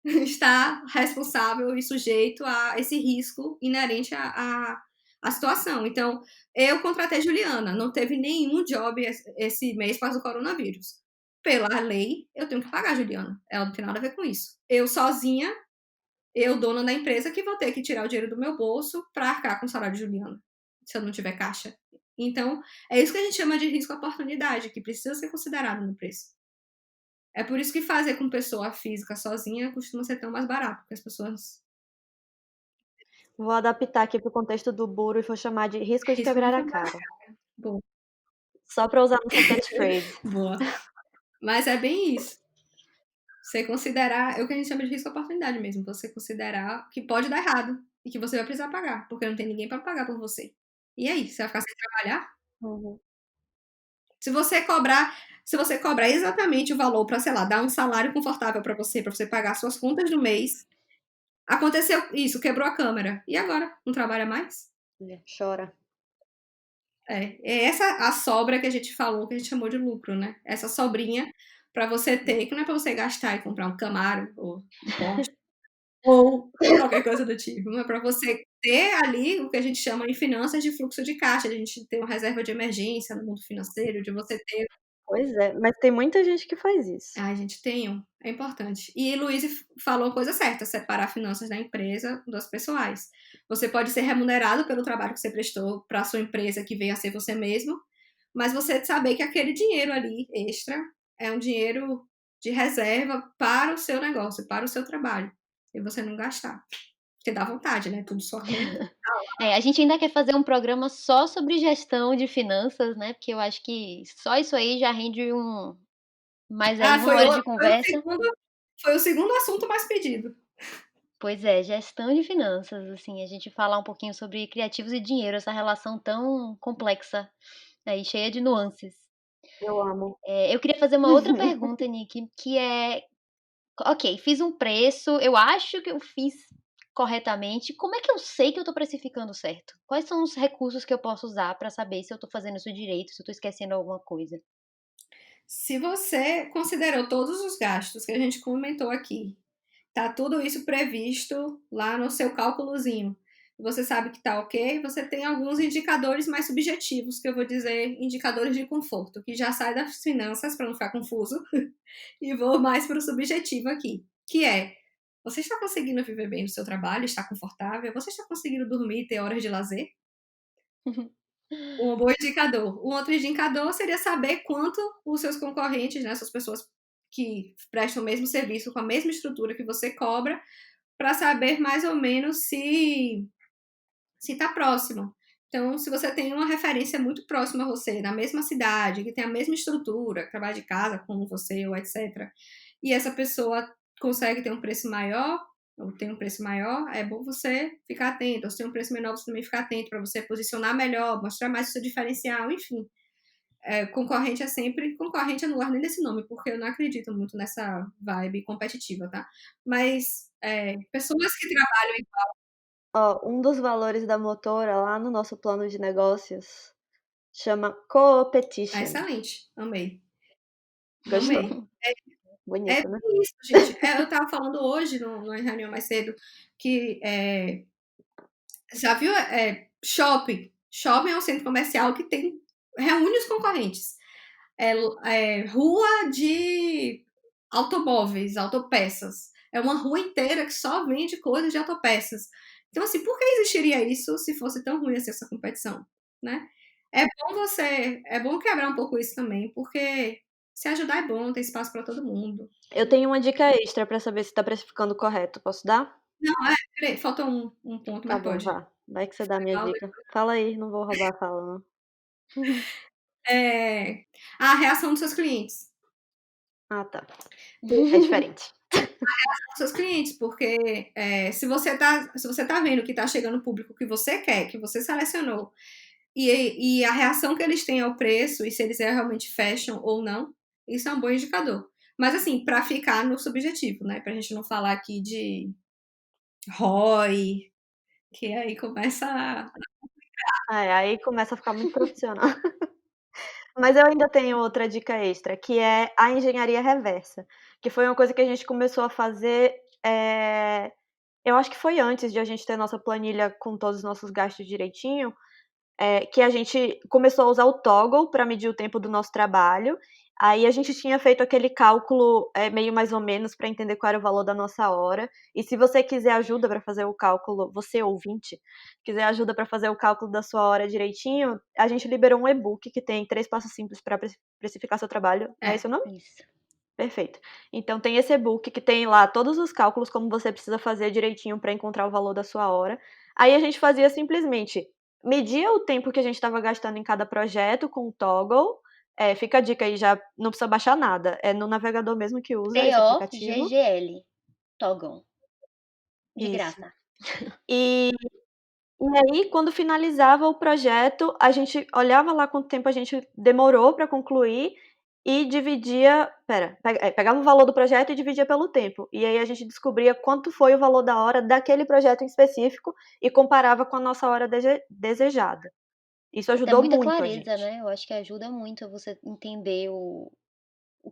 está responsável e sujeito a esse risco inerente à a situação. Então, eu contratei Juliana, não teve nenhum job esse mês por causa do coronavírus. Pela lei, eu tenho que pagar a Juliana. Ela não tem nada a ver com isso. Eu sozinha, eu, dona da empresa, que vou ter que tirar o dinheiro do meu bolso para arcar com o salário de Juliana, se eu não tiver caixa. Então, é isso que a gente chama de risco-oportunidade, que precisa ser considerado no preço. É por isso que fazer com pessoa física sozinha costuma ser tão mais barato, porque as pessoas... Vou adaptar aqui pro contexto do Buro e vou chamar de risco de Risco de quebrar a quebrar a cara. cara. Boa. Só pra usar nossa catchphrase. Boa. Mas é bem isso. Você considerar, é o que a gente chama de risco-oportunidade mesmo. Você considerar que pode dar errado e que você vai precisar pagar, porque não tem ninguém para pagar por você. E aí, você vai ficar sem trabalhar? Uhum. Se você cobrar exatamente o valor para, sei lá, dar um salário confortável para você pagar suas contas do mês, aconteceu isso, quebrou a câmera. E agora? Não trabalha mais? Chora. É essa a sobra que a gente falou, que a gente chamou de lucro, né? Essa sobrinha para você ter, que não é para você gastar e comprar um Camaro ou um Porsche ou qualquer coisa do tipo, mas para você ter ali o que a gente chama em finanças de fluxo de caixa, de a gente ter uma reserva de emergência no mundo financeiro, de você ter... Pois é, mas tem muita gente que faz isso. A gente tem um, é importante. E Luiz falou a coisa certa, separar finanças da empresa das pessoais. Você pode ser remunerado pelo trabalho que você prestou para a sua empresa, que venha a ser você mesmo, mas você saber que aquele dinheiro ali, extra, é um dinheiro de reserva para o seu negócio, para o seu trabalho. E você não gastar. Porque dá vontade, né? Tudo sorrindo. A gente ainda quer fazer um programa só sobre gestão de finanças, né, porque eu acho que só isso aí já rende mais aí Ah, 1 hora de conversa. foi o segundo assunto mais pedido. Pois é, gestão de finanças, assim, a gente falar um pouquinho sobre criativos e dinheiro, essa relação tão complexa, aí cheia de nuances. Eu amo. Eu queria fazer uma outra pergunta, Nick, que é: ok, fiz um preço, eu acho que eu fiz corretamente, como é que eu sei que eu estou precificando certo? Quais são os recursos que eu posso usar para saber se eu estou fazendo isso direito, se eu estou esquecendo alguma coisa? Se você considerou todos os gastos que a gente comentou aqui, tá tudo isso previsto lá no seu cálculozinho. Você sabe que tá ok, você tem alguns indicadores mais subjetivos, que eu vou dizer indicadores de conforto, que já sai das finanças para não ficar confuso, e vou mais para o subjetivo aqui, que é: você está conseguindo viver bem no seu trabalho, está confortável? Você está conseguindo dormir e ter horas de lazer? Um bom indicador. Um outro indicador seria saber quanto os seus concorrentes, né, essas pessoas que prestam o mesmo serviço com a mesma estrutura que você cobra, para saber mais ou menos se está próximo. Então, se você tem uma referência muito próxima a você, na mesma cidade, que tem a mesma estrutura, que trabalha de casa como você, ou etc., e essa pessoa consegue ter um preço maior, ou tem um preço maior, é bom você ficar atento. Ou se tem um preço menor, você também ficar atento para você posicionar melhor, mostrar mais o seu diferencial, enfim. Concorrente é sempre... Concorrente eu não gosto nem desse nome, porque eu não acredito muito nessa vibe competitiva, tá? Mas pessoas que trabalham... Ó, um dos valores da Motora lá no nosso plano de negócios chama competition. Excelente, amei. Gostou? Amei. É Bonito, né? isso, gente. Eu estava falando hoje, numa reunião mais cedo, que já viu shopping? Shopping é um centro comercial que reúne os concorrentes. Rua de automóveis, autopeças. É uma rua inteira que só vende coisas de autopeças. Então, assim, por que existiria isso se fosse tão ruim assim essa competição, né? É bom quebrar um pouco isso também, porque se ajudar é bom, tem espaço para todo mundo. Eu tenho uma dica extra pra saber se tá precificando correto. Posso dar? Não, peraí, falta um ponto, Tá mas bom, pode. vá. Vai que você dá a minha dica. Fala aí, não vou roubar a fala, não. A reação dos seus clientes. Ah, tá. É diferente. Dos seus clientes, porque se você tá vendo que tá chegando o público que você quer, que você selecionou, e a reação que eles têm ao preço, e se eles realmente fecham ou não, isso é um bom indicador. Mas assim, para ficar no subjetivo, né? Pra gente não falar aqui de ROI, que aí começa a... Aí começa a ficar muito profissional. Mas eu ainda tenho outra dica extra, que é a engenharia reversa, que foi uma coisa que a gente começou a fazer, Eu acho que foi antes de a gente ter nossa planilha com todos os nossos gastos direitinho, que a gente começou a usar o Toggle para medir o tempo do nosso trabalho. Aí a gente tinha feito aquele cálculo meio mais ou menos para entender qual era o valor da nossa hora. E se você quiser ajuda para fazer o cálculo, você ouvinte, quiser ajuda para fazer o cálculo da sua hora direitinho, a gente liberou um e-book que tem 3 passos simples para precificar seu trabalho. Não é esse o nome? Isso. Perfeito. Então tem esse e-book que tem lá todos os cálculos como você precisa fazer direitinho para encontrar o valor da sua hora. Aí a gente fazia simplesmente media o tempo que a gente estava gastando em cada projeto com o Toggle. Fica a dica aí, já não precisa baixar nada. É no navegador mesmo que usa esse aplicativo. TOGGL. Toggle. De Isso. graça. E aí, quando finalizava o projeto, a gente olhava lá quanto tempo a gente demorou para concluir e dividia. Pegava o valor do projeto e dividia pelo tempo. E aí a gente descobria quanto foi o valor da hora daquele projeto em específico e comparava com a nossa hora desejada. Isso Dá ajudou muita muito a clareza, gente. né? Eu acho que ajuda muito você entender o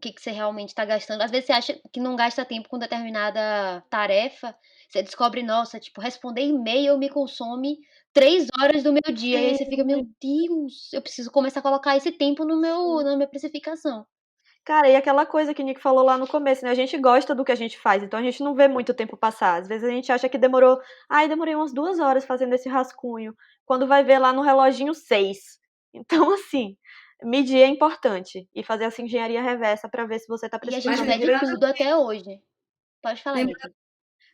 que você realmente está gastando. Às vezes você acha que não gasta tempo com determinada tarefa, você descobre, nossa, tipo, responder e-mail me consome 3 horas do meu dia, e aí você fica: "Meu Sim. Deus, eu preciso começar a colocar esse tempo no meu Sim. na minha precificação". Cara, e aquela coisa que o Nick falou lá no começo, né? A gente gosta do que a gente faz, então a gente não vê muito tempo passar. Às vezes a gente acha que demorou. Ai, demorei umas 2 horas fazendo esse rascunho. Quando vai ver lá no reloginho, 6. Então, assim, medir é importante. E fazer essa engenharia reversa pra ver se você tá E a Mas gente precificando mede direitinho. tudo até hoje. Pode falar, lembra- Nick.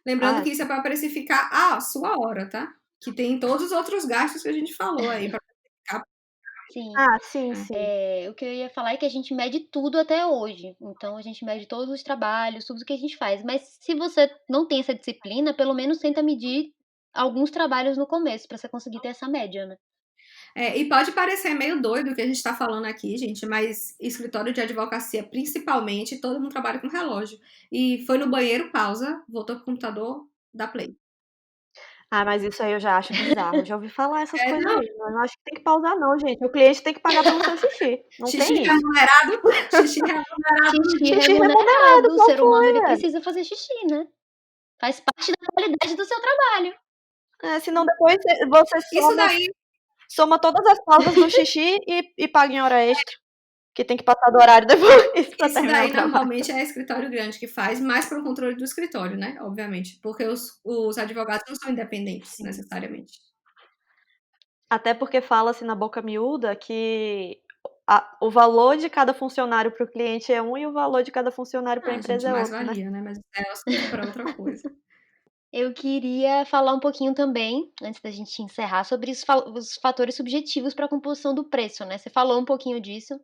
lembrando Ah, que isso é sim. para precificar a sua hora, tá? Que tem todos os outros gastos que a gente falou aí para precificar. Sim. Ah, sim, sim. O que eu ia falar é que a gente mede tudo até hoje. Então a gente mede todos os trabalhos, tudo que a gente faz. Mas se você não tem essa disciplina, pelo menos tenta medir alguns trabalhos no começo, pra você conseguir ter essa média, né. E pode parecer meio doido o que a gente está falando aqui, gente, mas escritório de advocacia, principalmente, todo mundo trabalha com relógio. E foi no banheiro, pausa, voltou pro computador, dá play. Ah, mas isso aí eu já acho bizarro. Já ouvi falar essas coisas Não, aí, mas não acho que tem que pausar, não, gente. O cliente tem que pagar pelo seu xixi. Não xixi tem isso. remunerado, xixi remunerado. Xixi Xixi remunerado, remunerado, o qual ser humano foi, ele velho? precisa fazer xixi, né. Faz parte da qualidade do seu trabalho. Senão depois você Isso daí, soma todas as pausas do xixi e paga em hora extra, que tem que passar do horário depois pra isso terminar o daí trabalho. normalmente é escritório grande que faz, mais para o controle do escritório, né? Obviamente, porque os advogados não são independentes, Sim. necessariamente. Até porque fala-se na boca miúda que o valor de cada funcionário para o cliente é um e o valor de cada funcionário para a Ah, gente, empresa é mais outro, né? valia, né? Mas é assunto para outra coisa. Eu queria falar um pouquinho também, antes da gente encerrar, sobre os fatores subjetivos para a composição do preço, né. Você falou um pouquinho disso,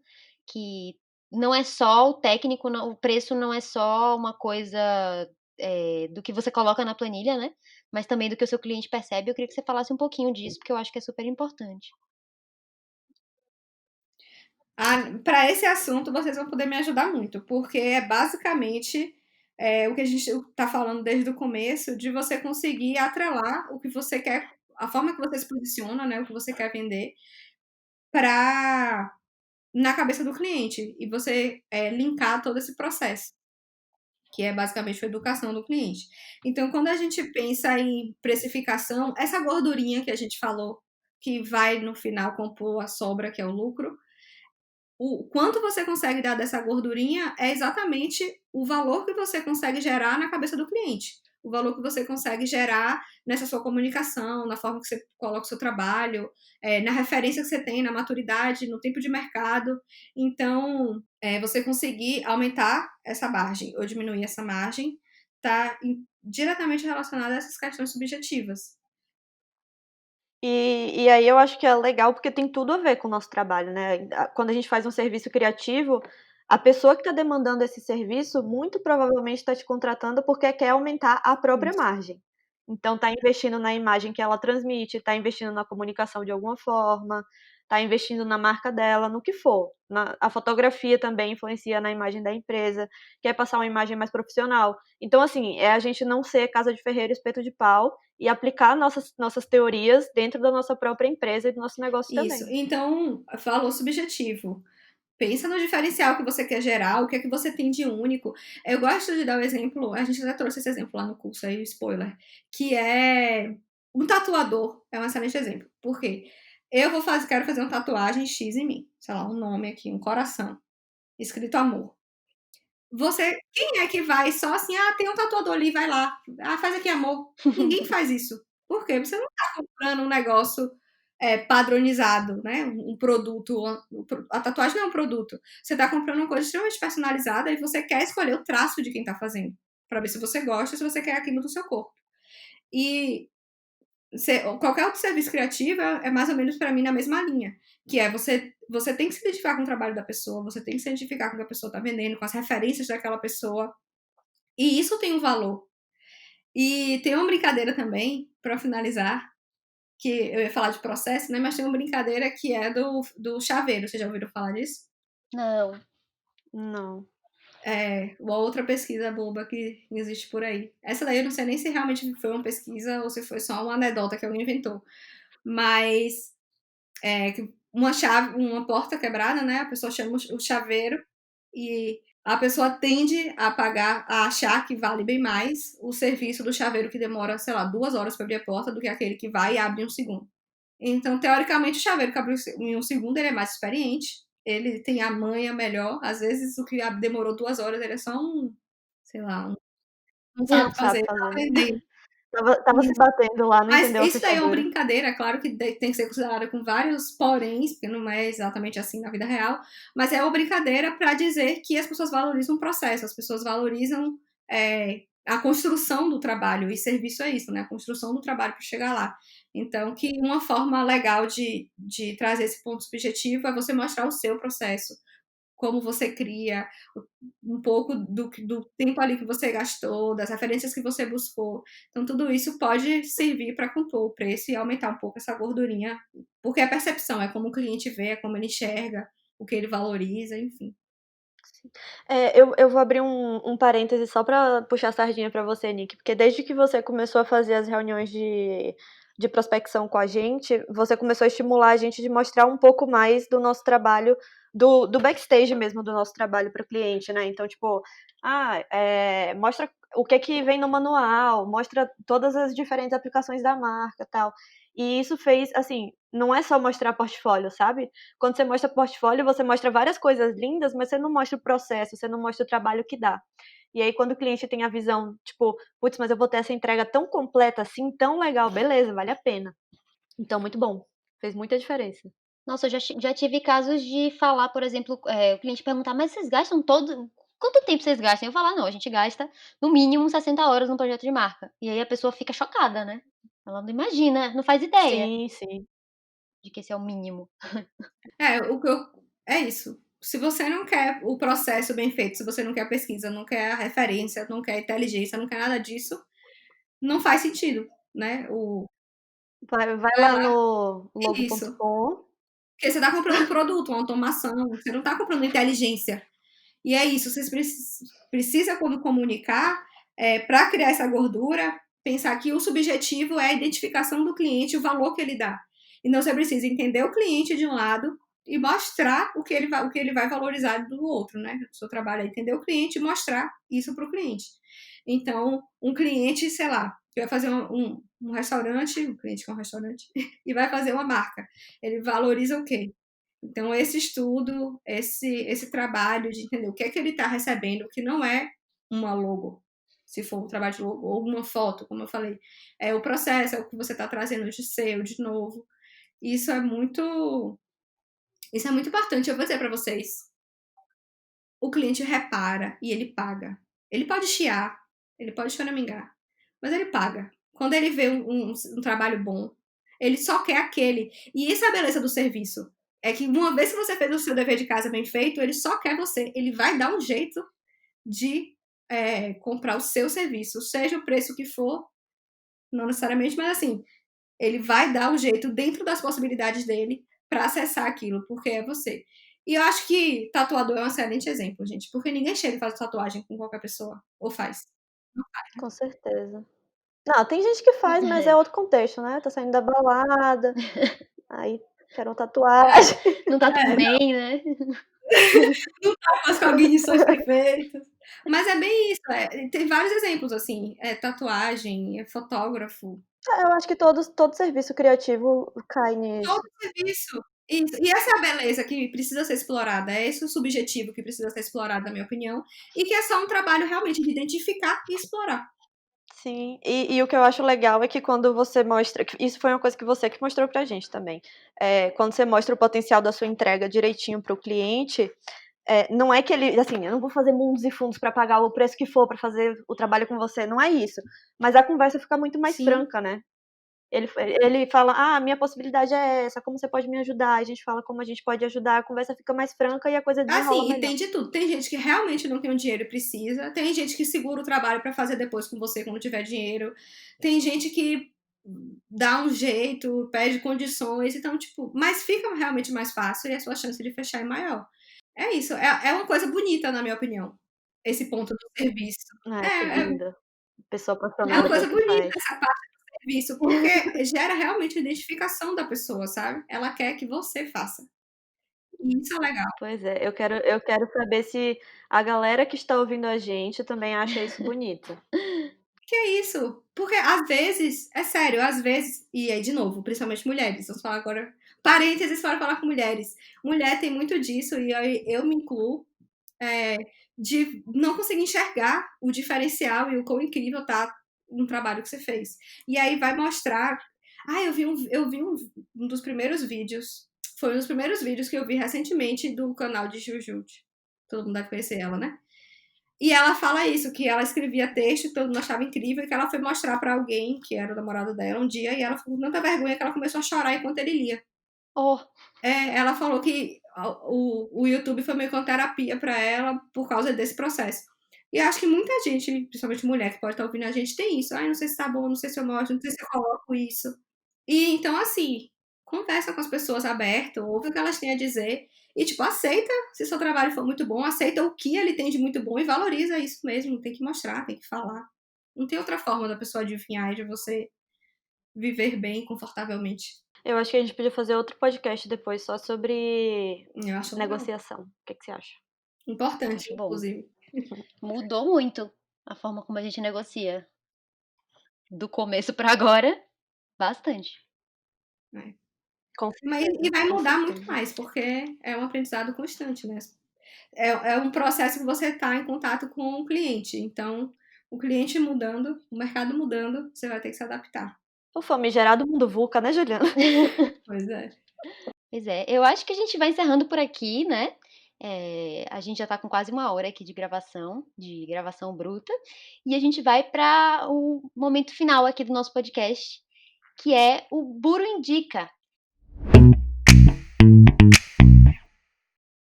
que não é só o técnico, não, o preço não é só uma coisa, do que você coloca na planilha, né, mas também do que o seu cliente percebe. Eu queria que você falasse um pouquinho disso, porque eu acho que é super importante. Para esse assunto, vocês vão poder me ajudar muito, porque é basicamente o que a gente está falando desde o começo, de você conseguir atrelar o que você quer, a forma que você se posiciona, né, o que você quer vender, para na cabeça do cliente, e você linkar todo esse processo, que é basicamente a educação do cliente. Então, quando a gente pensa em precificação, essa gordurinha que a gente falou, que vai no final compor a sobra, que é o lucro, o quanto você consegue dar dessa gordurinha é exatamente o valor que você consegue gerar na cabeça do cliente. O valor que você consegue gerar nessa sua comunicação, na forma que você coloca o seu trabalho, na referência que você tem, na maturidade, no tempo de mercado. Então, você conseguir aumentar essa margem ou diminuir essa margem está diretamente relacionado a essas questões subjetivas. E aí eu acho que é legal porque tem tudo a ver com o nosso trabalho, né? Quando a gente faz um serviço criativo, a pessoa que está demandando esse serviço muito provavelmente está te contratando porque quer aumentar a própria Isso. margem. Então está investindo na imagem que ela transmite, está investindo na comunicação de alguma forma, está investindo na marca dela, no que for. A fotografia também influencia na imagem da empresa, quer passar uma imagem mais profissional. Então, assim, é a gente não ser casa de ferreiro, espeto de pau, e aplicar nossas teorias dentro da nossa própria empresa e do nosso negócio Isso. também. Então, falou subjetivo. Pensa no diferencial que você quer gerar, o que é que você tem de único. Eu gosto de dar o exemplo, a gente já trouxe esse exemplo lá no curso aí, spoiler, que é um tatuador, é um excelente exemplo. Por quê? Quero fazer uma tatuagem X em mim, sei lá, um nome aqui, um coração, escrito amor. Quem é que vai só assim, tem um tatuador ali, vai lá, faz aqui amor. Ninguém faz isso. Por quê? Você não tá comprando um negócio padronizado, né? Um produto. A tatuagem não é um produto. Você tá comprando uma coisa extremamente personalizada e você quer escolher o traço de quem tá fazendo. Pra ver se você gosta, se você quer aquilo do seu corpo. E qualquer outro serviço criativo é mais ou menos para mim na mesma linha, que é você tem que se identificar com o trabalho da pessoa, você tem que se identificar com o que a pessoa está vendendo, com as referências daquela pessoa, e isso tem um valor. E tem uma brincadeira também, para finalizar, que eu ia falar de processo, né? Mas tem uma brincadeira que é do chaveiro. Vocês já ouviram falar disso? Não. Não. É uma outra pesquisa boba que existe por aí. Essa daí eu não sei nem se realmente foi uma pesquisa ou se foi só uma anedota que alguém inventou. Mas uma porta quebrada, né? A pessoa chama o chaveiro e a pessoa tende a achar que vale bem mais o serviço do chaveiro que demora, sei lá, 2 horas para abrir a porta do que aquele que vai e abre em um segundo. Então, teoricamente, o chaveiro que abriu em um segundo, ele é mais experiente, ele tem a manha melhor. Às vezes, o que demorou 2 horas, ele é só sei lá, não Não sabe sabe fazer, tá fazer. aprendendo. Tava se batendo lá, não Mas entendeu o isso daí é uma chaveiro. brincadeira, claro que tem que ser considerada com vários poréns, porque não é exatamente assim na vida real, mas é uma brincadeira para dizer que as pessoas valorizam o processo, as pessoas valorizam a construção do trabalho, e serviço é isso, né? A construção do trabalho para chegar lá. Então, que uma forma legal de trazer esse ponto subjetivo é você mostrar o seu processo, como você cria, um pouco do tempo ali que você gastou, das referências que você buscou. Então, tudo isso pode servir para compor o preço e aumentar um pouco essa gordurinha, porque a percepção é como o cliente vê, é como ele enxerga, o que ele valoriza, enfim. Eu vou abrir um parêntese só para puxar a sardinha para você, Nick, porque desde que você começou a fazer as reuniões de prospecção com a gente, você começou a estimular a gente de mostrar um pouco mais do nosso trabalho, do backstage mesmo do nosso trabalho para o cliente, né? Então, tipo, mostra o que vem no manual, mostra todas as diferentes aplicações da marca, tal. E isso fez, assim, não é só mostrar portfólio, sabe? Quando você mostra portfólio, você mostra várias coisas lindas, mas você não mostra o processo, você não mostra o trabalho que dá. E aí, quando o cliente tem a visão, tipo, putz, mas eu vou ter essa entrega tão completa assim, tão legal, beleza, vale a pena. Então, muito bom. Fez muita diferença. Nossa, eu já tive casos de falar, por exemplo, o cliente perguntar: "Mas vocês gastam todo quanto tempo vocês gastam?" Eu falar: "Não, a gente gasta no mínimo 60 horas num projeto de marca". E aí a pessoa fica chocada, né. Ela não imagina, não faz ideia Sim, sim. de que esse é o mínimo. É isso. Se você não quer o processo bem feito, se você não quer a pesquisa, não quer a referência, não quer a inteligência, não quer nada disso, não faz sentido, né? Vai lá no Isso. logo.com. Porque você está comprando um produto, uma automação, você não está comprando inteligência. E é isso, vocês precisam, quando comunicar, para criar essa gordura, pensar que o subjetivo é a identificação do cliente, o valor que ele dá. Então você precisa entender o cliente de um lado e mostrar o que ele vai valorizar do outro, né? O seu trabalho é entender o cliente e mostrar isso para o cliente. Então, um cliente, sei lá, que vai fazer um restaurante, um cliente que é um restaurante, e vai fazer uma marca. Ele valoriza o quê? Então, esse estudo, esse trabalho de entender o que é que ele está recebendo, que não é uma logo, se for um trabalho de logo, ou uma foto, como eu falei, é o processo, é o que você está trazendo de seu, de novo. Isso é muito, isso é muito importante. Eu vou dizer para vocês, o cliente repara e ele paga. Ele pode chiar, ele pode choramingar, mas ele paga. Quando ele vê um trabalho bom, ele só quer aquele. E isso é a beleza do serviço. É que uma vez que você fez o seu dever de casa bem feito, ele só quer você. Ele vai dar um jeito de comprar o seu serviço, seja o preço que for, não necessariamente, mas assim, ele vai dar um jeito dentro das possibilidades dele para acessar aquilo, porque é você. E eu acho que tatuador é um excelente exemplo, gente, porque ninguém chega e faz tatuagem com qualquer pessoa, ou faz. Com certeza. Não, tem gente que faz, mas é outro contexto, né? Tá saindo da balada, aí quero uma tatuagem. Não tá tudo bem, né. Não tá com as cognições perfeitas. Mas é bem isso, tem vários exemplos, assim, tatuagem, fotógrafo, Eu acho que todo serviço criativo cai todo nisso. serviço. Isso. E essa é a beleza que precisa ser explorada, é esse o subjetivo que precisa ser explorado, na minha opinião, e que é só um trabalho realmente de identificar e explorar. Sim, e o que eu acho legal é que quando você mostra que isso foi uma coisa que você que mostrou pra gente também, quando você mostra o potencial da sua entrega direitinho para o cliente, não é que ele, assim, eu não vou fazer mundos e fundos para pagar o preço que for para fazer o trabalho com você, não é isso. Mas a conversa fica muito mais Sim. franca, né? Ele fala, a minha possibilidade é essa, como você pode me ajudar? A gente fala como a gente pode ajudar, a conversa fica mais franca e a coisa desenrola Assim, e melhor. tem de tudo. Tem gente que realmente não tem o dinheiro e precisa. Tem gente que segura o trabalho pra fazer depois com você quando tiver dinheiro. Tem gente que dá um jeito, pede condições. Então, tipo, mas fica realmente mais fácil e a sua chance de fechar é maior. É isso. É uma coisa bonita, na minha opinião. Esse ponto do serviço. Ai, que É, é, linda. Pessoa é uma apaixonada pelo coisa que bonita faz. essa parte do serviço, porque gera realmente a identificação da pessoa, sabe? Ela quer que você faça. E isso é legal. Pois é, eu quero saber se a galera que está ouvindo a gente também acha isso bonito. Que é isso? Porque às vezes, é sério, às vezes, e aí de novo, principalmente mulheres, vamos falar agora, parênteses para falar com mulheres. Mulher tem muito disso, e aí eu me incluo, é, de não conseguir enxergar o diferencial e o quão incrível tá um trabalho que você fez. E aí vai mostrar. Ah, eu vi um dos primeiros vídeos. Foi um dos primeiros vídeos que eu vi recentemente do canal de Jujute. Todo mundo deve conhecer ela, né? E ela fala isso, que ela escrevia texto, que todo mundo achava incrível, e que ela foi mostrar pra alguém, que era o namorado dela, um dia, e ela ficou com tanta vergonha que ela começou a chorar enquanto ele lia. Oh, Ela falou que o YouTube foi meio que uma terapia pra ela por causa desse processo. E acho que muita gente, principalmente mulher que pode estar ouvindo a gente, tem isso. Ai, não sei se tá bom, não sei se eu mostro, não sei se eu coloco isso. E então, assim, conversa com as pessoas aberto, ouve o que elas têm a dizer e, tipo, aceita se seu trabalho for muito bom, aceita o que ele tem de muito bom e valoriza isso mesmo. Tem que mostrar, tem que falar. Não tem outra forma da pessoa adivinhar e de você viver bem, confortavelmente. Eu acho que a gente podia fazer outro podcast depois só sobre Eu acho legal. negociação. O que você acha? Importante, acho bom. inclusive. Mudou muito a forma como a gente negocia. Do começo pra agora, bastante. É. Com Mas, e certeza, vai com mudar muito certeza. mais, porque é um aprendizado constante, né? É um processo que você está em contato com o cliente. Então, o cliente mudando, o mercado mudando, você vai ter que se adaptar. O famigerado mundo VUCA, né, Juliana? Pois é. Pois é, eu acho que a gente vai encerrando por aqui, né. A gente já tá com quase 1 hora aqui de gravação bruta, e a gente vai para o momento final aqui do nosso podcast, que é o Buru Indica.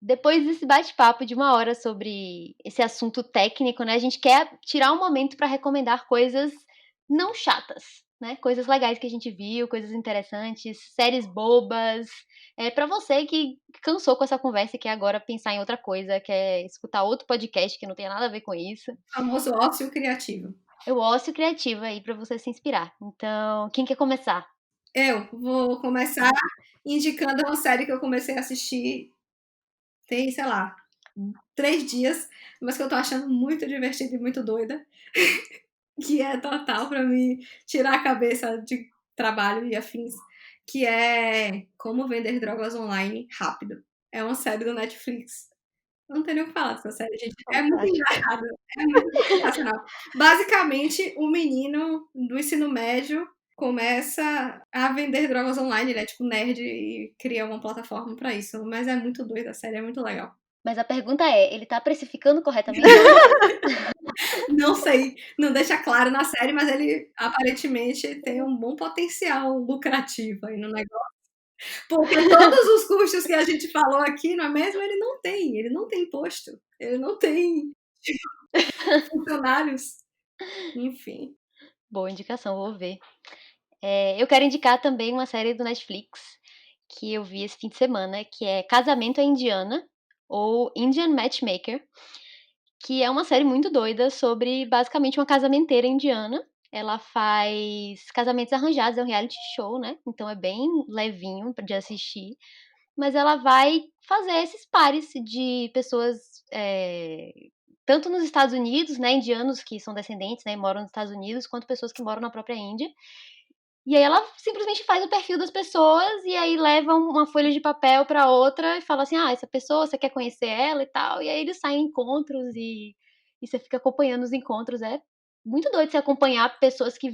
Depois desse bate-papo de 1 hora sobre esse assunto técnico, né, a gente quer tirar um momento para recomendar coisas não chatas, né, coisas legais que a gente viu, coisas interessantes, séries bobas, para você que cansou com essa conversa e quer agora pensar em outra coisa, quer escutar outro podcast que não tem nada a ver com isso, O famoso ócio criativo. é o ócio criativo aí para você se inspirar. Então, quem quer começar? Eu vou começar indicando uma série que eu comecei a assistir tem, sei lá, 3 dias, mas que eu tô achando muito divertida e muito doida, que é total pra me tirar a cabeça de trabalho e afins, que é Como Vender Drogas Online Rápido. É uma série do Netflix. Não tem nem o que falar dessa série, gente. É muito Fantástico. engraçado, é muito sensacional. Basicamente, um menino do ensino médio começa a vender drogas online, ele é tipo nerd e cria uma plataforma pra isso, mas é muito doida a série, é muito legal. Mas a pergunta é, ele tá precificando corretamente ou não? Não sei, não deixa claro na série, mas ele aparentemente tem um bom potencial lucrativo aí no negócio. Porque todos os custos que a gente falou aqui, não é mesmo? Ele não tem imposto, ele não tem funcionários, enfim. Boa indicação, vou ver. Eu quero indicar também uma série do Netflix que eu vi esse fim de semana, que é Casamento à Indiana, ou Indian Matchmaker, que é uma série muito doida sobre basicamente uma casamenteira indiana. Ela faz casamentos arranjados, é um reality show, né? Então é bem levinho de assistir. mas ela vai fazer esses pares de pessoas, tanto nos Estados Unidos, né, indianos que são descendentes, né, e moram nos Estados Unidos, quanto pessoas que moram na própria Índia. E aí ela simplesmente faz o perfil das pessoas e aí leva uma folha de papel para outra e fala assim: "Ah, essa pessoa, você quer conhecer ela e tal?". E aí eles saem em encontros e você fica acompanhando os encontros. É muito doido você acompanhar pessoas que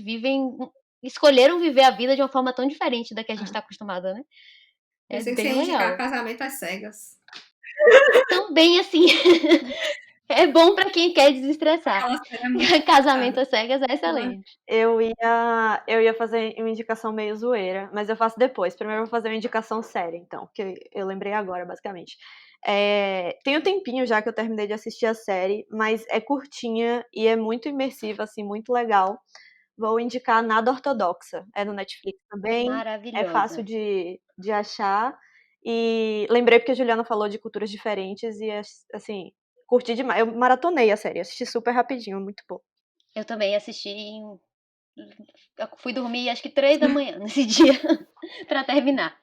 escolheram viver a vida de uma forma tão diferente da que a gente tá acostumada, né. É Pensei que você bem ia indicar legal. Casamento às Cegas. Também, assim, é bom pra quem quer desestressar. Aquela série é muito Casamento engraçada. às cegas é Ela excelente. Eu ia fazer uma indicação meio zoeira, mas eu faço depois. Primeiro eu vou fazer uma indicação séria, então, que eu lembrei agora, basicamente. Tem um tempinho já que eu terminei de assistir a série, mas é curtinha e é muito imersiva, assim, muito legal. Vou indicar Nada Ortodoxa. É no Netflix também, é fácil Maravilhosa. de achar. E lembrei porque a Juliana falou de culturas diferentes e, assim, curti demais. Eu maratonei a série, assisti super rapidinho, muito bom. Eu também assisti eu fui dormir acho que 3 da manhã nesse dia pra terminar.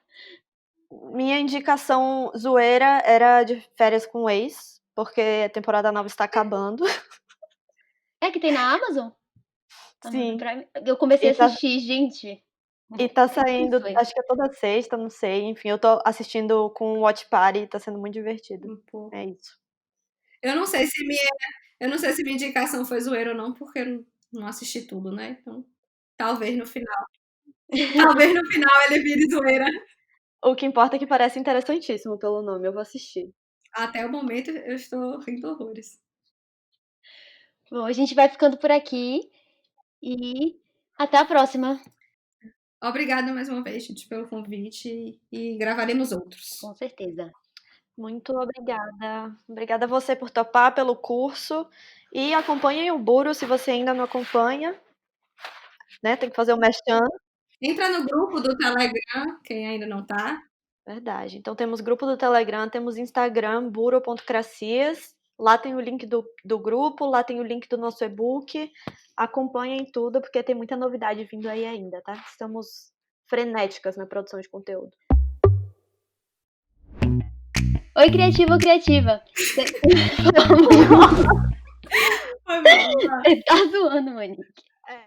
Minha indicação zoeira era de Férias com o Ex, porque a temporada nova está acabando. É que tem na Amazon? Amazon Sim, Prime? Eu comecei e a tá, assistir, gente. e tá Que saindo, foi? acho que é toda sexta, não sei. Enfim, eu tô assistindo com o Watch Party e tá sendo muito divertido. um pouco. É isso. Eu não sei se minha indicação foi zoeira ou não, porque eu não assisti tudo, né? Então, talvez no final. Talvez no final ele vire zoeira. O que importa é que parece interessantíssimo pelo nome, eu vou assistir. Até o momento eu estou rindo horrores. Bom, a gente vai ficando por aqui e até a próxima. Obrigada mais uma vez, gente, pelo convite e gravaremos outros. Com certeza. Muito obrigada. Obrigada a você por topar pelo curso. E acompanhem o Buro se você ainda não acompanha, né? Tem que fazer o merchan. Entra no grupo do Telegram, quem ainda não tá. Verdade. Então temos grupo do Telegram, temos Instagram, buro.cracias. Lá tem o link do grupo, lá tem o link do nosso e-book. Acompanhem tudo, porque tem muita novidade vindo aí ainda, tá? Estamos frenéticas na produção de conteúdo. Oi, criativo ou criativa. Foi mal. Você tá zoando, Monique. É.